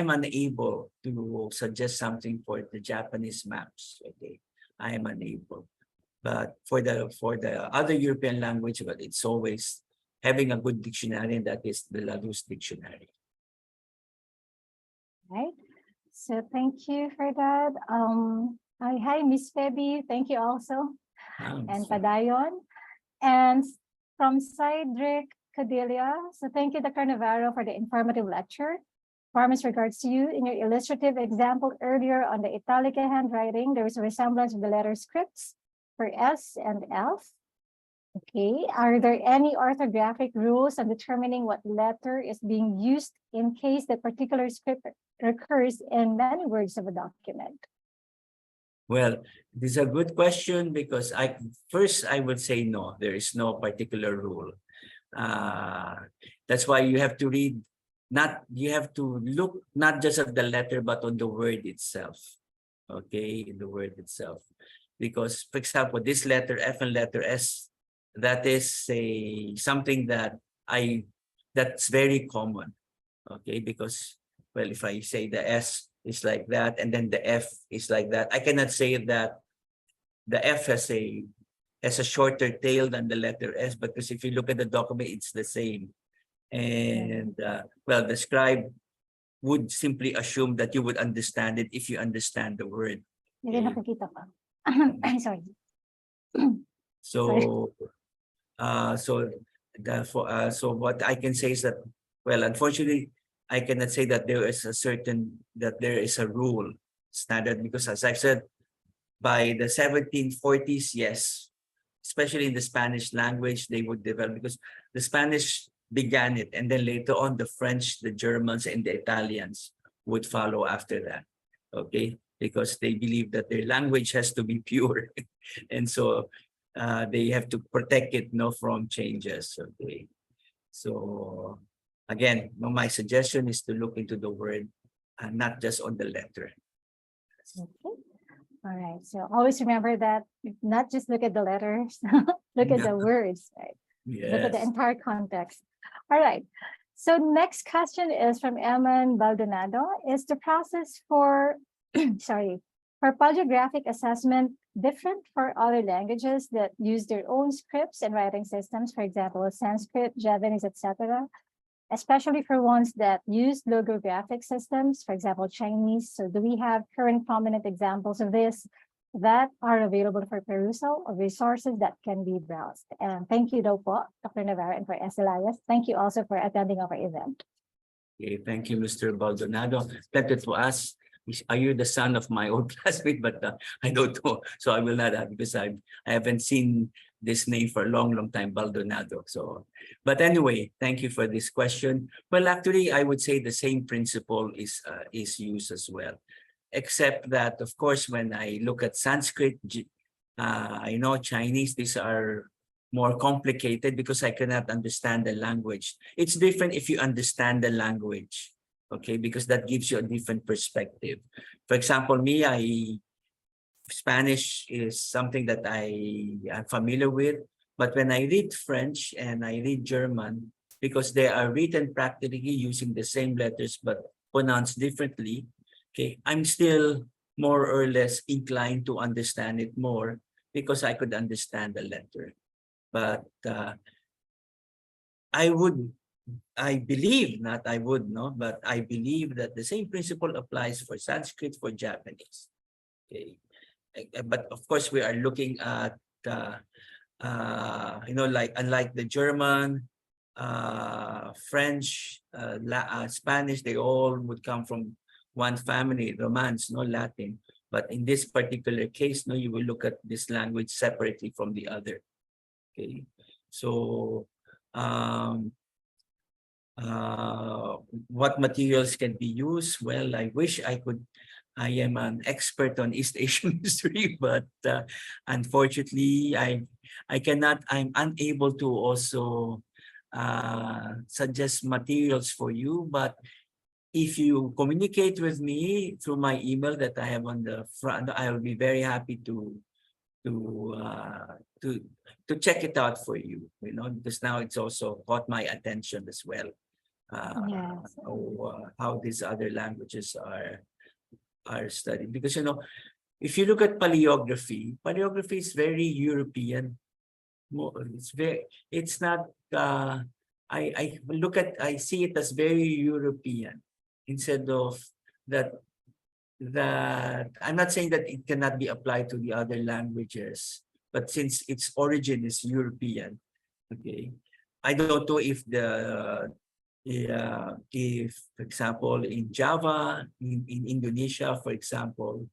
unable to suggest something for the Japanese maps. Okay, I am unable. But for the other European language, but it's always having a good dictionary, and that is the Larousse dictionary. Right. So thank you for that. Hi, Miss Feby. Thank you also. And Padayon. And from Cedric Cadilia. So thank you, Dr. Navarro, for the informative lecture. Warmest regards to you. In your illustrative example earlier on the Italic handwriting, there is a resemblance of the letter scripts for S and F. Okay, are there any orthographic rules on determining what letter is being used in case that particular script recurs in many words of a document? Well, this is a good question, because I would say no, there is no particular rule. That's why you have to read, you have to look not just at the letter, but on the word itself. Okay, the word itself. Because, for example, this letter F and letter S, that is something that's very common. Okay, because, well, if I say the S is like that and then the F is like that, I cannot say that the F has a shorter tail than the letter S, because if you look at the document, it's the same. And well, the scribe would simply assume that you would understand it if you understand the word. Hindi nakikita pa. I'm sorry. So so what I can say is that, well, unfortunately, I cannot say that there is a rule standard, because as I said, by the 1740s, yes, especially in the Spanish language, they would develop, because the Spanish began it, and then later on the French, the Germans, and the Italians would follow after that. Okay, because they believe that their language has to be pure, and so they have to protect it, from changes. Okay, so again, my suggestion is to look into the word, not just on the letter. Okay. All right. So always remember that, not just look at the letters, look at the words, right? Look at the Yes. entire context. All right. So next question is from Eman Baldonado. Is the process for, for paleographic assessment different for other languages that use their own scripts and writing systems, for example, Sanskrit, Javanese, etc., especially for ones that use logographic systems, for example, Chinese? So do we have current prominent examples of this that are available for perusal, or resources that can be browsed? And thank you, po, Dr. Navarro, and for UPSLIS. Thank you also for attending our event. Okay, thank you, Mr. Baldonado. Pleasure to ask. Are you the son of my old classmate? But I don't know, so I will not, because I haven't seen this name for a long time, Baldonado. So, but anyway, thank you for this question. Well, actually, I would say the same principle is used as well, except that, of course, when I look at Sanskrit, I know Chinese, these are more complicated because I cannot understand the language. It's different if you understand the language, okay, because that gives you a different perspective. For example, Spanish is something that I am familiar with, but when I read French and I read German, because they are written practically using the same letters but pronounced differently, okay, I'm still more or less inclined to understand it more because I could understand the letter. But I believe that the same principle applies for Sanskrit, for Japanese. Okay. But of course, we are looking at, unlike the German, French, Spanish, they all would come from one family, Romance, Latin. But in this particular case, you will look at this language separately from the other. Okay, so what materials can be used? Well, I wish I am an expert on East Asian history, but unfortunately, I cannot. I'm unable to also suggest materials for you. But if you communicate with me through my email that I have on the front, I will be very happy to check it out for you. Because now it's also caught my attention as well. Yes. How these other languages are studied, because if you look at paleography is very European. It's not. I see it as very European, instead of that. I'm not saying that it cannot be applied to the other languages, but since its origin is European, okay, I don't know if for example, in Java, in Indonesia, for example,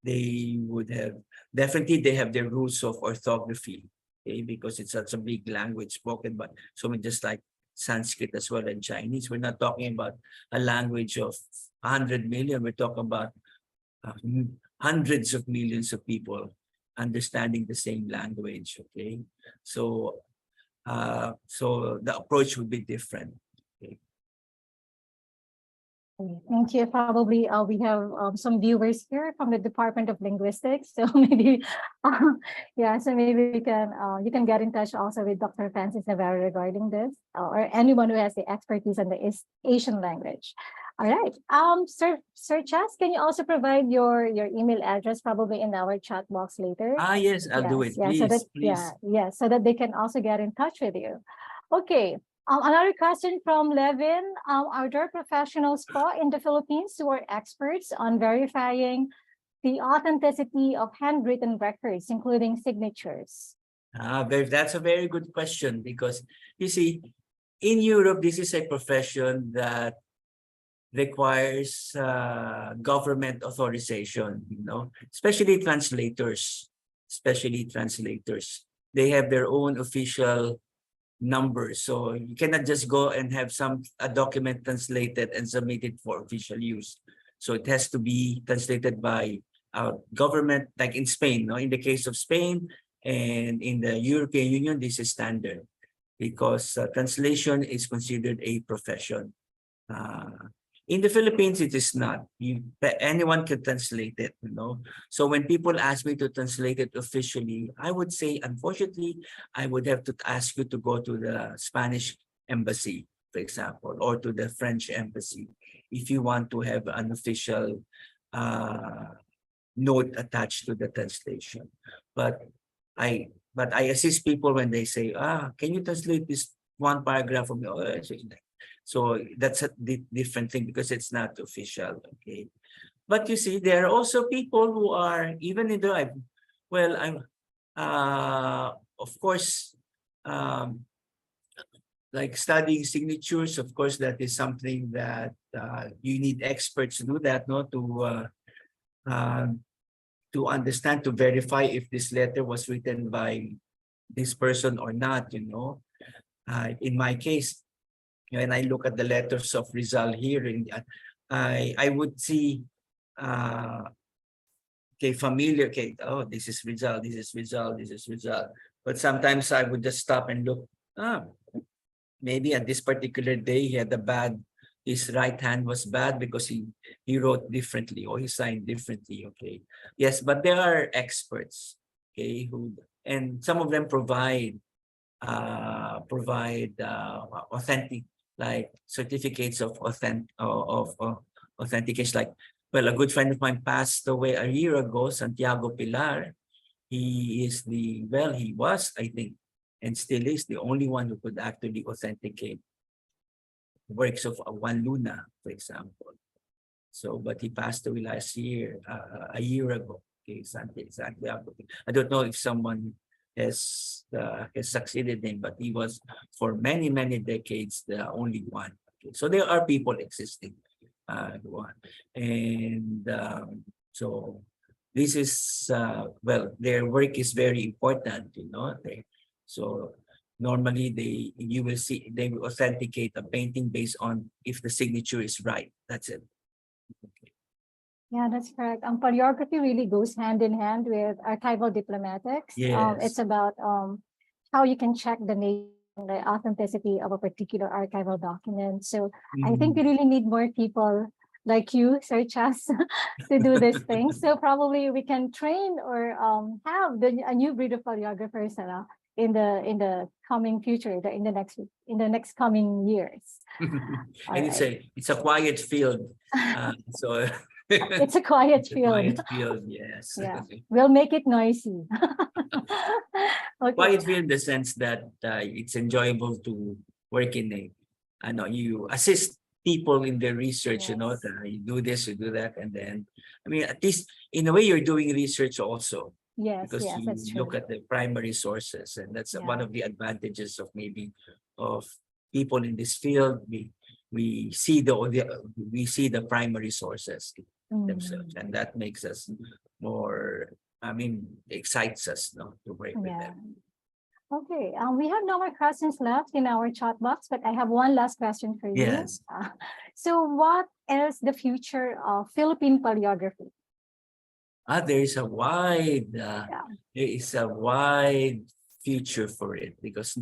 they would have, definitely they have their rules of orthography, okay, because it's such a big language spoken by so many, just like Sanskrit as well and Chinese. We're not talking about a language of 100 million. We're talking about hundreds of millions of people understanding the same language. Okay, so the approach would be different. Okay. Thank you. Probably we have some viewers here from the Department of Linguistics, so maybe so maybe we can you can get in touch also with Dr. Francis Navarro regarding this, or anyone who has the expertise on the Asian language. All right, Sir Chas, can you also provide your email address probably in our chat box later? Yes, I'll do it. Please, so that, please. so that they can also get in touch with you. Okay. Another question from Levin. Are there professionals in the Philippines who are experts on verifying the authenticity of handwritten records, including signatures? That's a very good question, because you see, in Europe, this is a profession that requires government authorization, especially translators, They have their own official numbers. So you cannot just go and have a document translated and submitted for official use. So it has to be translated by government, like in Spain. In the case of Spain and in the European Union, this is standard because translation is considered a profession. In the Philippines, it is not. Anyone can translate it, So when people ask me to translate it officially, I would say, unfortunately, I would have to ask you to go to the Spanish embassy, for example, or to the French embassy, if you want to have an official note attached to the translation. But I assist people when they say, can you translate this one paragraph of me? So that's a different thing because it's not official, okay? But you see, there are also people who are even in the of course, like studying signatures. Of course, that is something that you need experts to do that, to understand, to verify if this letter was written by this person or not. In my case, when I look at the letters of Rizal here, I would see, familiar. This is Rizal, this is Rizal, this is Rizal. But sometimes I would just stop and look. Maybe at this particular day he had his right hand was bad because he wrote differently or he signed differently. Okay, yes, but there are experts. Okay, and some of them provide authentic, like certificates of authentication. Like, a good friend of mine passed away a year ago, Santiago Pilar. He was, I think, and still is the only one who could actually authenticate works of Juan Luna, for example. So, but he passed away last year, a year ago. Okay, Santiago. I don't know if someone has succeeded him, but he was for many decades the only one. Okay. So there are people existing, and so this is their work is very important, So normally you will see they will authenticate a painting based on if the signature is right. That's it. Okay. Yeah, that's correct. Paleography really goes hand in hand with archival diplomatics. Yes. It's about how you can check the authenticity of a particular archival document. So I think we really need more people like you, Sir Chas, to do this thing. So probably we can train or have a new breed of paleographers in the coming future, in the next coming years. And it's a quiet field, so. It's a quiet field. Quiet field, yes. Yeah, we'll make it noisy. Okay. Quiet field in the sense that it's enjoyable to work in you assist people in their research, Yes. You do this, you do that, and then, at least in a way you're doing research also. Yes, Because you that's true. look at the primary sources, and that's one Yeah. of the advantages of people in this field. We see the primary sources themselves, and that makes us more, excites us to work with them. Okay, we have no more questions left in our chat box, but I have one last question for you. Yes. So what is the future of Philippine paleography? There is a wide future for it because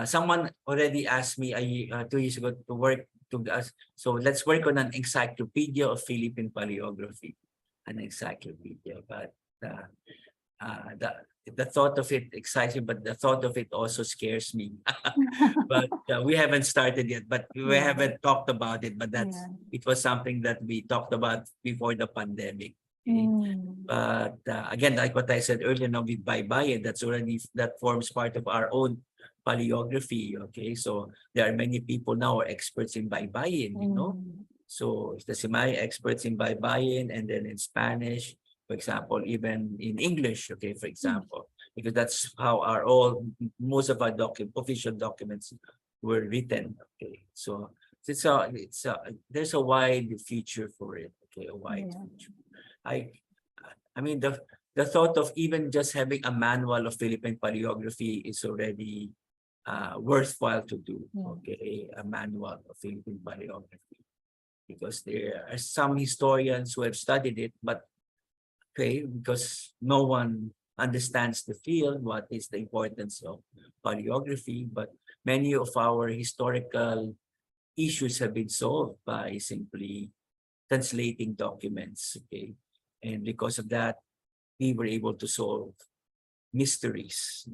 someone already asked me 2 years ago to work to us. So let's work on an encyclopedia of Philippine paleography, an encyclopedia. But the thought of it excites me, but the thought of it also scares me. But we haven't started yet. But we haven't talked about it. But it was something that we talked about before the pandemic. Okay? But again, like what I said earlier, now with baybayin, that forms part of our own paleography. Okay, so there are many people now are experts in baybayin, So the Simay experts in baybayin, and then in Spanish, for example, even in English. Okay, for example, because that's how most of our official documents were written. Okay, so there's a wide future for it. Okay, a wide Yeah. future. I mean the thought of even just having a manual of Philippine paleography is already worthwhile to do. Yeah. Okay, a manual of Philippine paleography, because there are some historians who have studied it, but okay, because no one understands the field, what is the importance of paleography, but many of our historical issues have been solved by simply translating documents. Okay, and because of that, we were able to solve mysteries,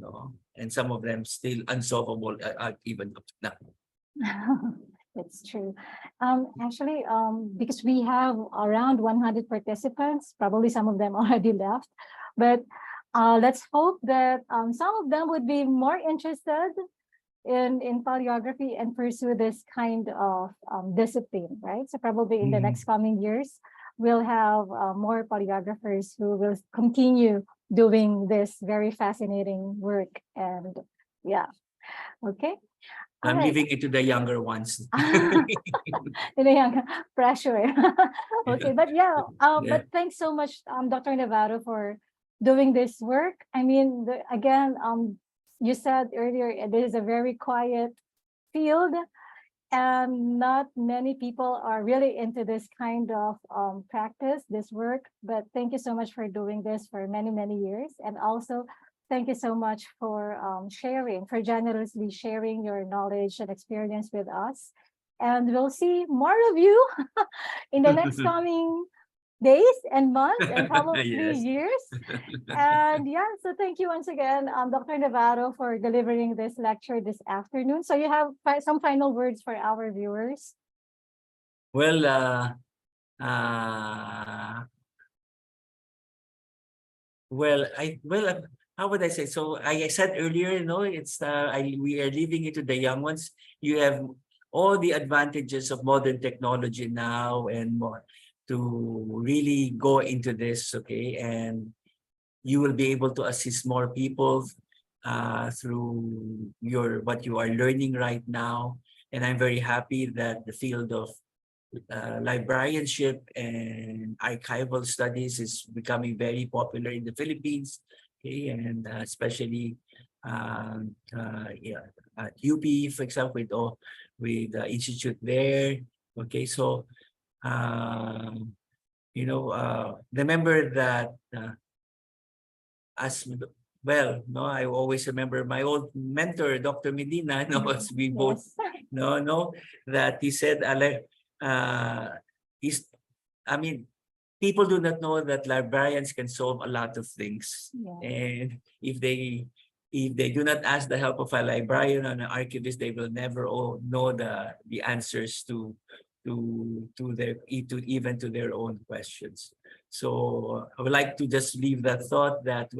and some of them still unsolvable even up to now. That's true. Actually, because we have around 100 participants, probably some of them already left, but let's hope that some of them would be more interested in paleography and pursue this kind of discipline, right? So probably in the next coming years, we'll have more paleographers who will continue doing this very fascinating work. And yeah, okay. All I'm right. leaving it to the younger ones. Pressure. Okay, but yeah, but thanks so much, Dr. Navarro, for doing this work. I mean, again, you said earlier, this is a very quiet field, and not many people are really into this kind of practice, this work. But thank you so much for doing this for many, many years. And also, thank you so much for for generously sharing your knowledge and experience with us. And we'll see more of you in the next coming days and months and probably Yes. years. And yeah, so thank you once again, Dr. Navarro, for delivering this lecture this afternoon. So you have some final words for our viewers. Well, how would I say? So I said earlier, it's we are leaving it to the young ones. You have all the advantages of modern technology now and more to really go into this, okay? And you will be able to assist more people through what you are learning right now. And I'm very happy that the field of librarianship and archival studies is becoming very popular in the Philippines, okay? And especially at UP, for example, with the institute there. Okay, so remember that as well, I always remember my old mentor, Dr. Medina, as we both know that he said, people do not know that librarians can solve a lot of things. And if they do not ask the help of a librarian or an archivist, they will never know the answers to their own questions. So I would like to just leave that thought that,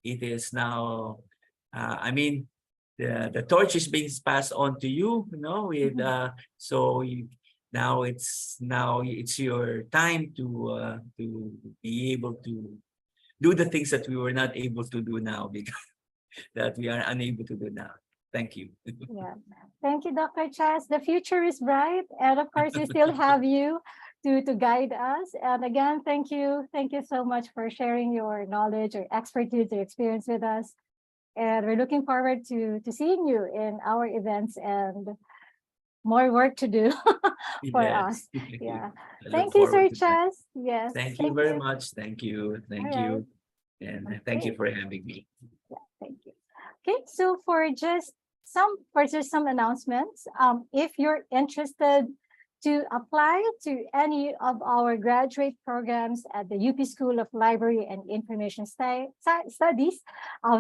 it is now, the torch is being passed on to you, with now it's your time to be able to do the things that we were not able to do now, because that we are unable to do now. Thank you. Yeah. Thank you, Dr. Chas. The future is bright. And of course, we still have you to guide us. And again, thank you. Thank you so much for sharing your knowledge, your expertise, your experience with us. And we're looking forward to seeing you in our events and more work to do for us. Yeah. Thank you, Sir Chas. Yes. Thank you very much. Thank you. Thank you. And thank you for having me. Yeah, thank you. Okay, so for just some announcements, if you're interested to apply to any of our graduate programs at the UP School of Library and Information Studies,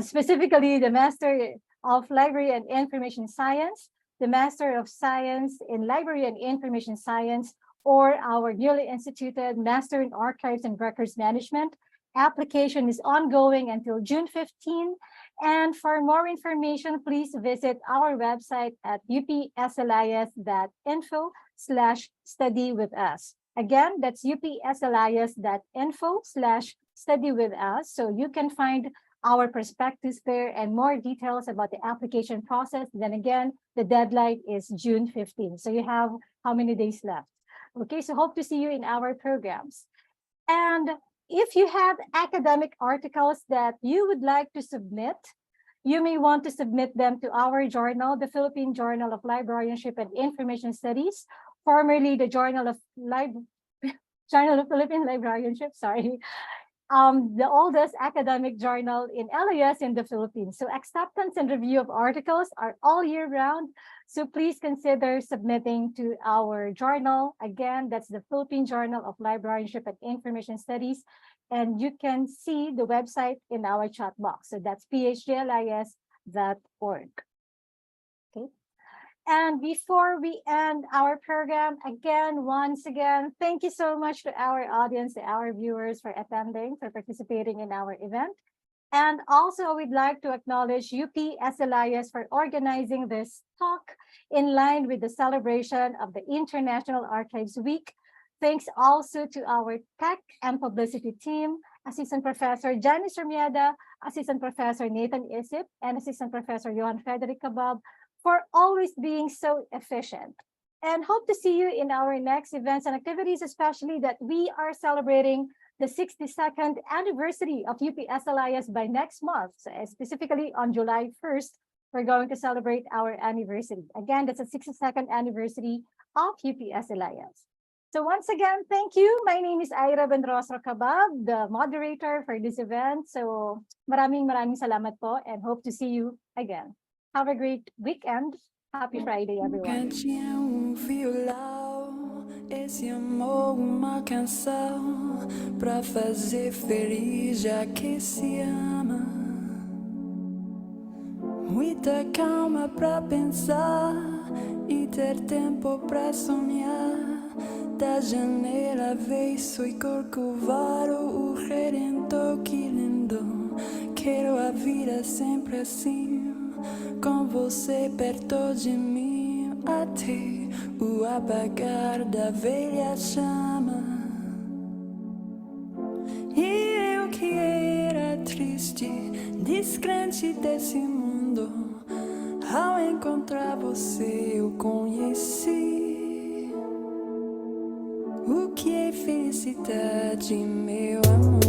specifically the Master of Library and Information Science, the Master of Science in Library and Information Science, or our newly instituted Master in Archives and Records Management, application is ongoing until June 15. And for more information, please visit our website at upslis.info/study-with-us. Again, that's upslis.info/study-with-us. So you can find our perspectives there and more details about the application process. Then again, the deadline is June 15. So you have how many days left? Okay, so hope to see you in our programs. And if you have academic articles that you would like to submit, you may want to submit them to our journal, the Philippine Journal of Librarianship and Information Studies, formerly the Journal of Philippine Librarianship, sorry. The oldest academic journal in LAS in the Philippines. So acceptance and review of articles are all year round. So please consider submitting to our journal. Again, that's the Philippine Journal of Librarianship and Information Studies. And you can see the website in our chat box. So that's phjlis.org. Okay. And before we end our program, once again, thank you so much to our audience, to our viewers for attending, for participating in our event. And also, we'd like to acknowledge UPSLIS for organizing this talk in line with the celebration of the International Archives Week. Thanks also to our tech and publicity team, Assistant Professor Janice Ramieda, Assistant Professor Nathan Isip, and Assistant Professor Johan Frederick Kabab, for always being so efficient. And hope to see you in our next events and activities, especially that we are celebrating the 62nd anniversary of UPSLIS by next month. So specifically on July 1st, we're going to celebrate our anniversary. Again, that's the 62nd anniversary of UPSLIS. So once again, thank you. My name is Ira Benrosro Kabab, the moderator for this event. So maraming salamat po and hope to see you again. Have a great weekend. Happy Friday, everyone. Cantinho, violão, esse amor, uma canção pra fazer feliz já que se ama. Muita calma pra pensar e ter tempo pra sonhar. Da janela vejo e Corcovado, o Redentor, que lindo. Quero a vida sempre assim. Com você perto de mim, até o apagar da velha chama. E eu que era triste, descrente desse mundo, ao encontrar você eu conheci o que é felicidade, meu amor.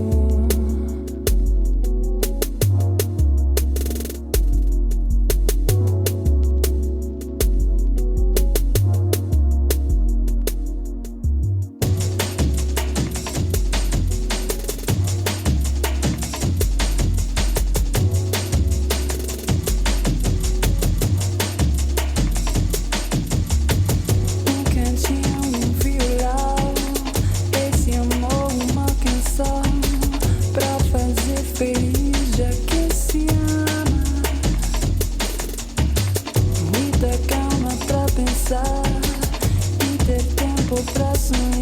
E ter tempo pra sonhar.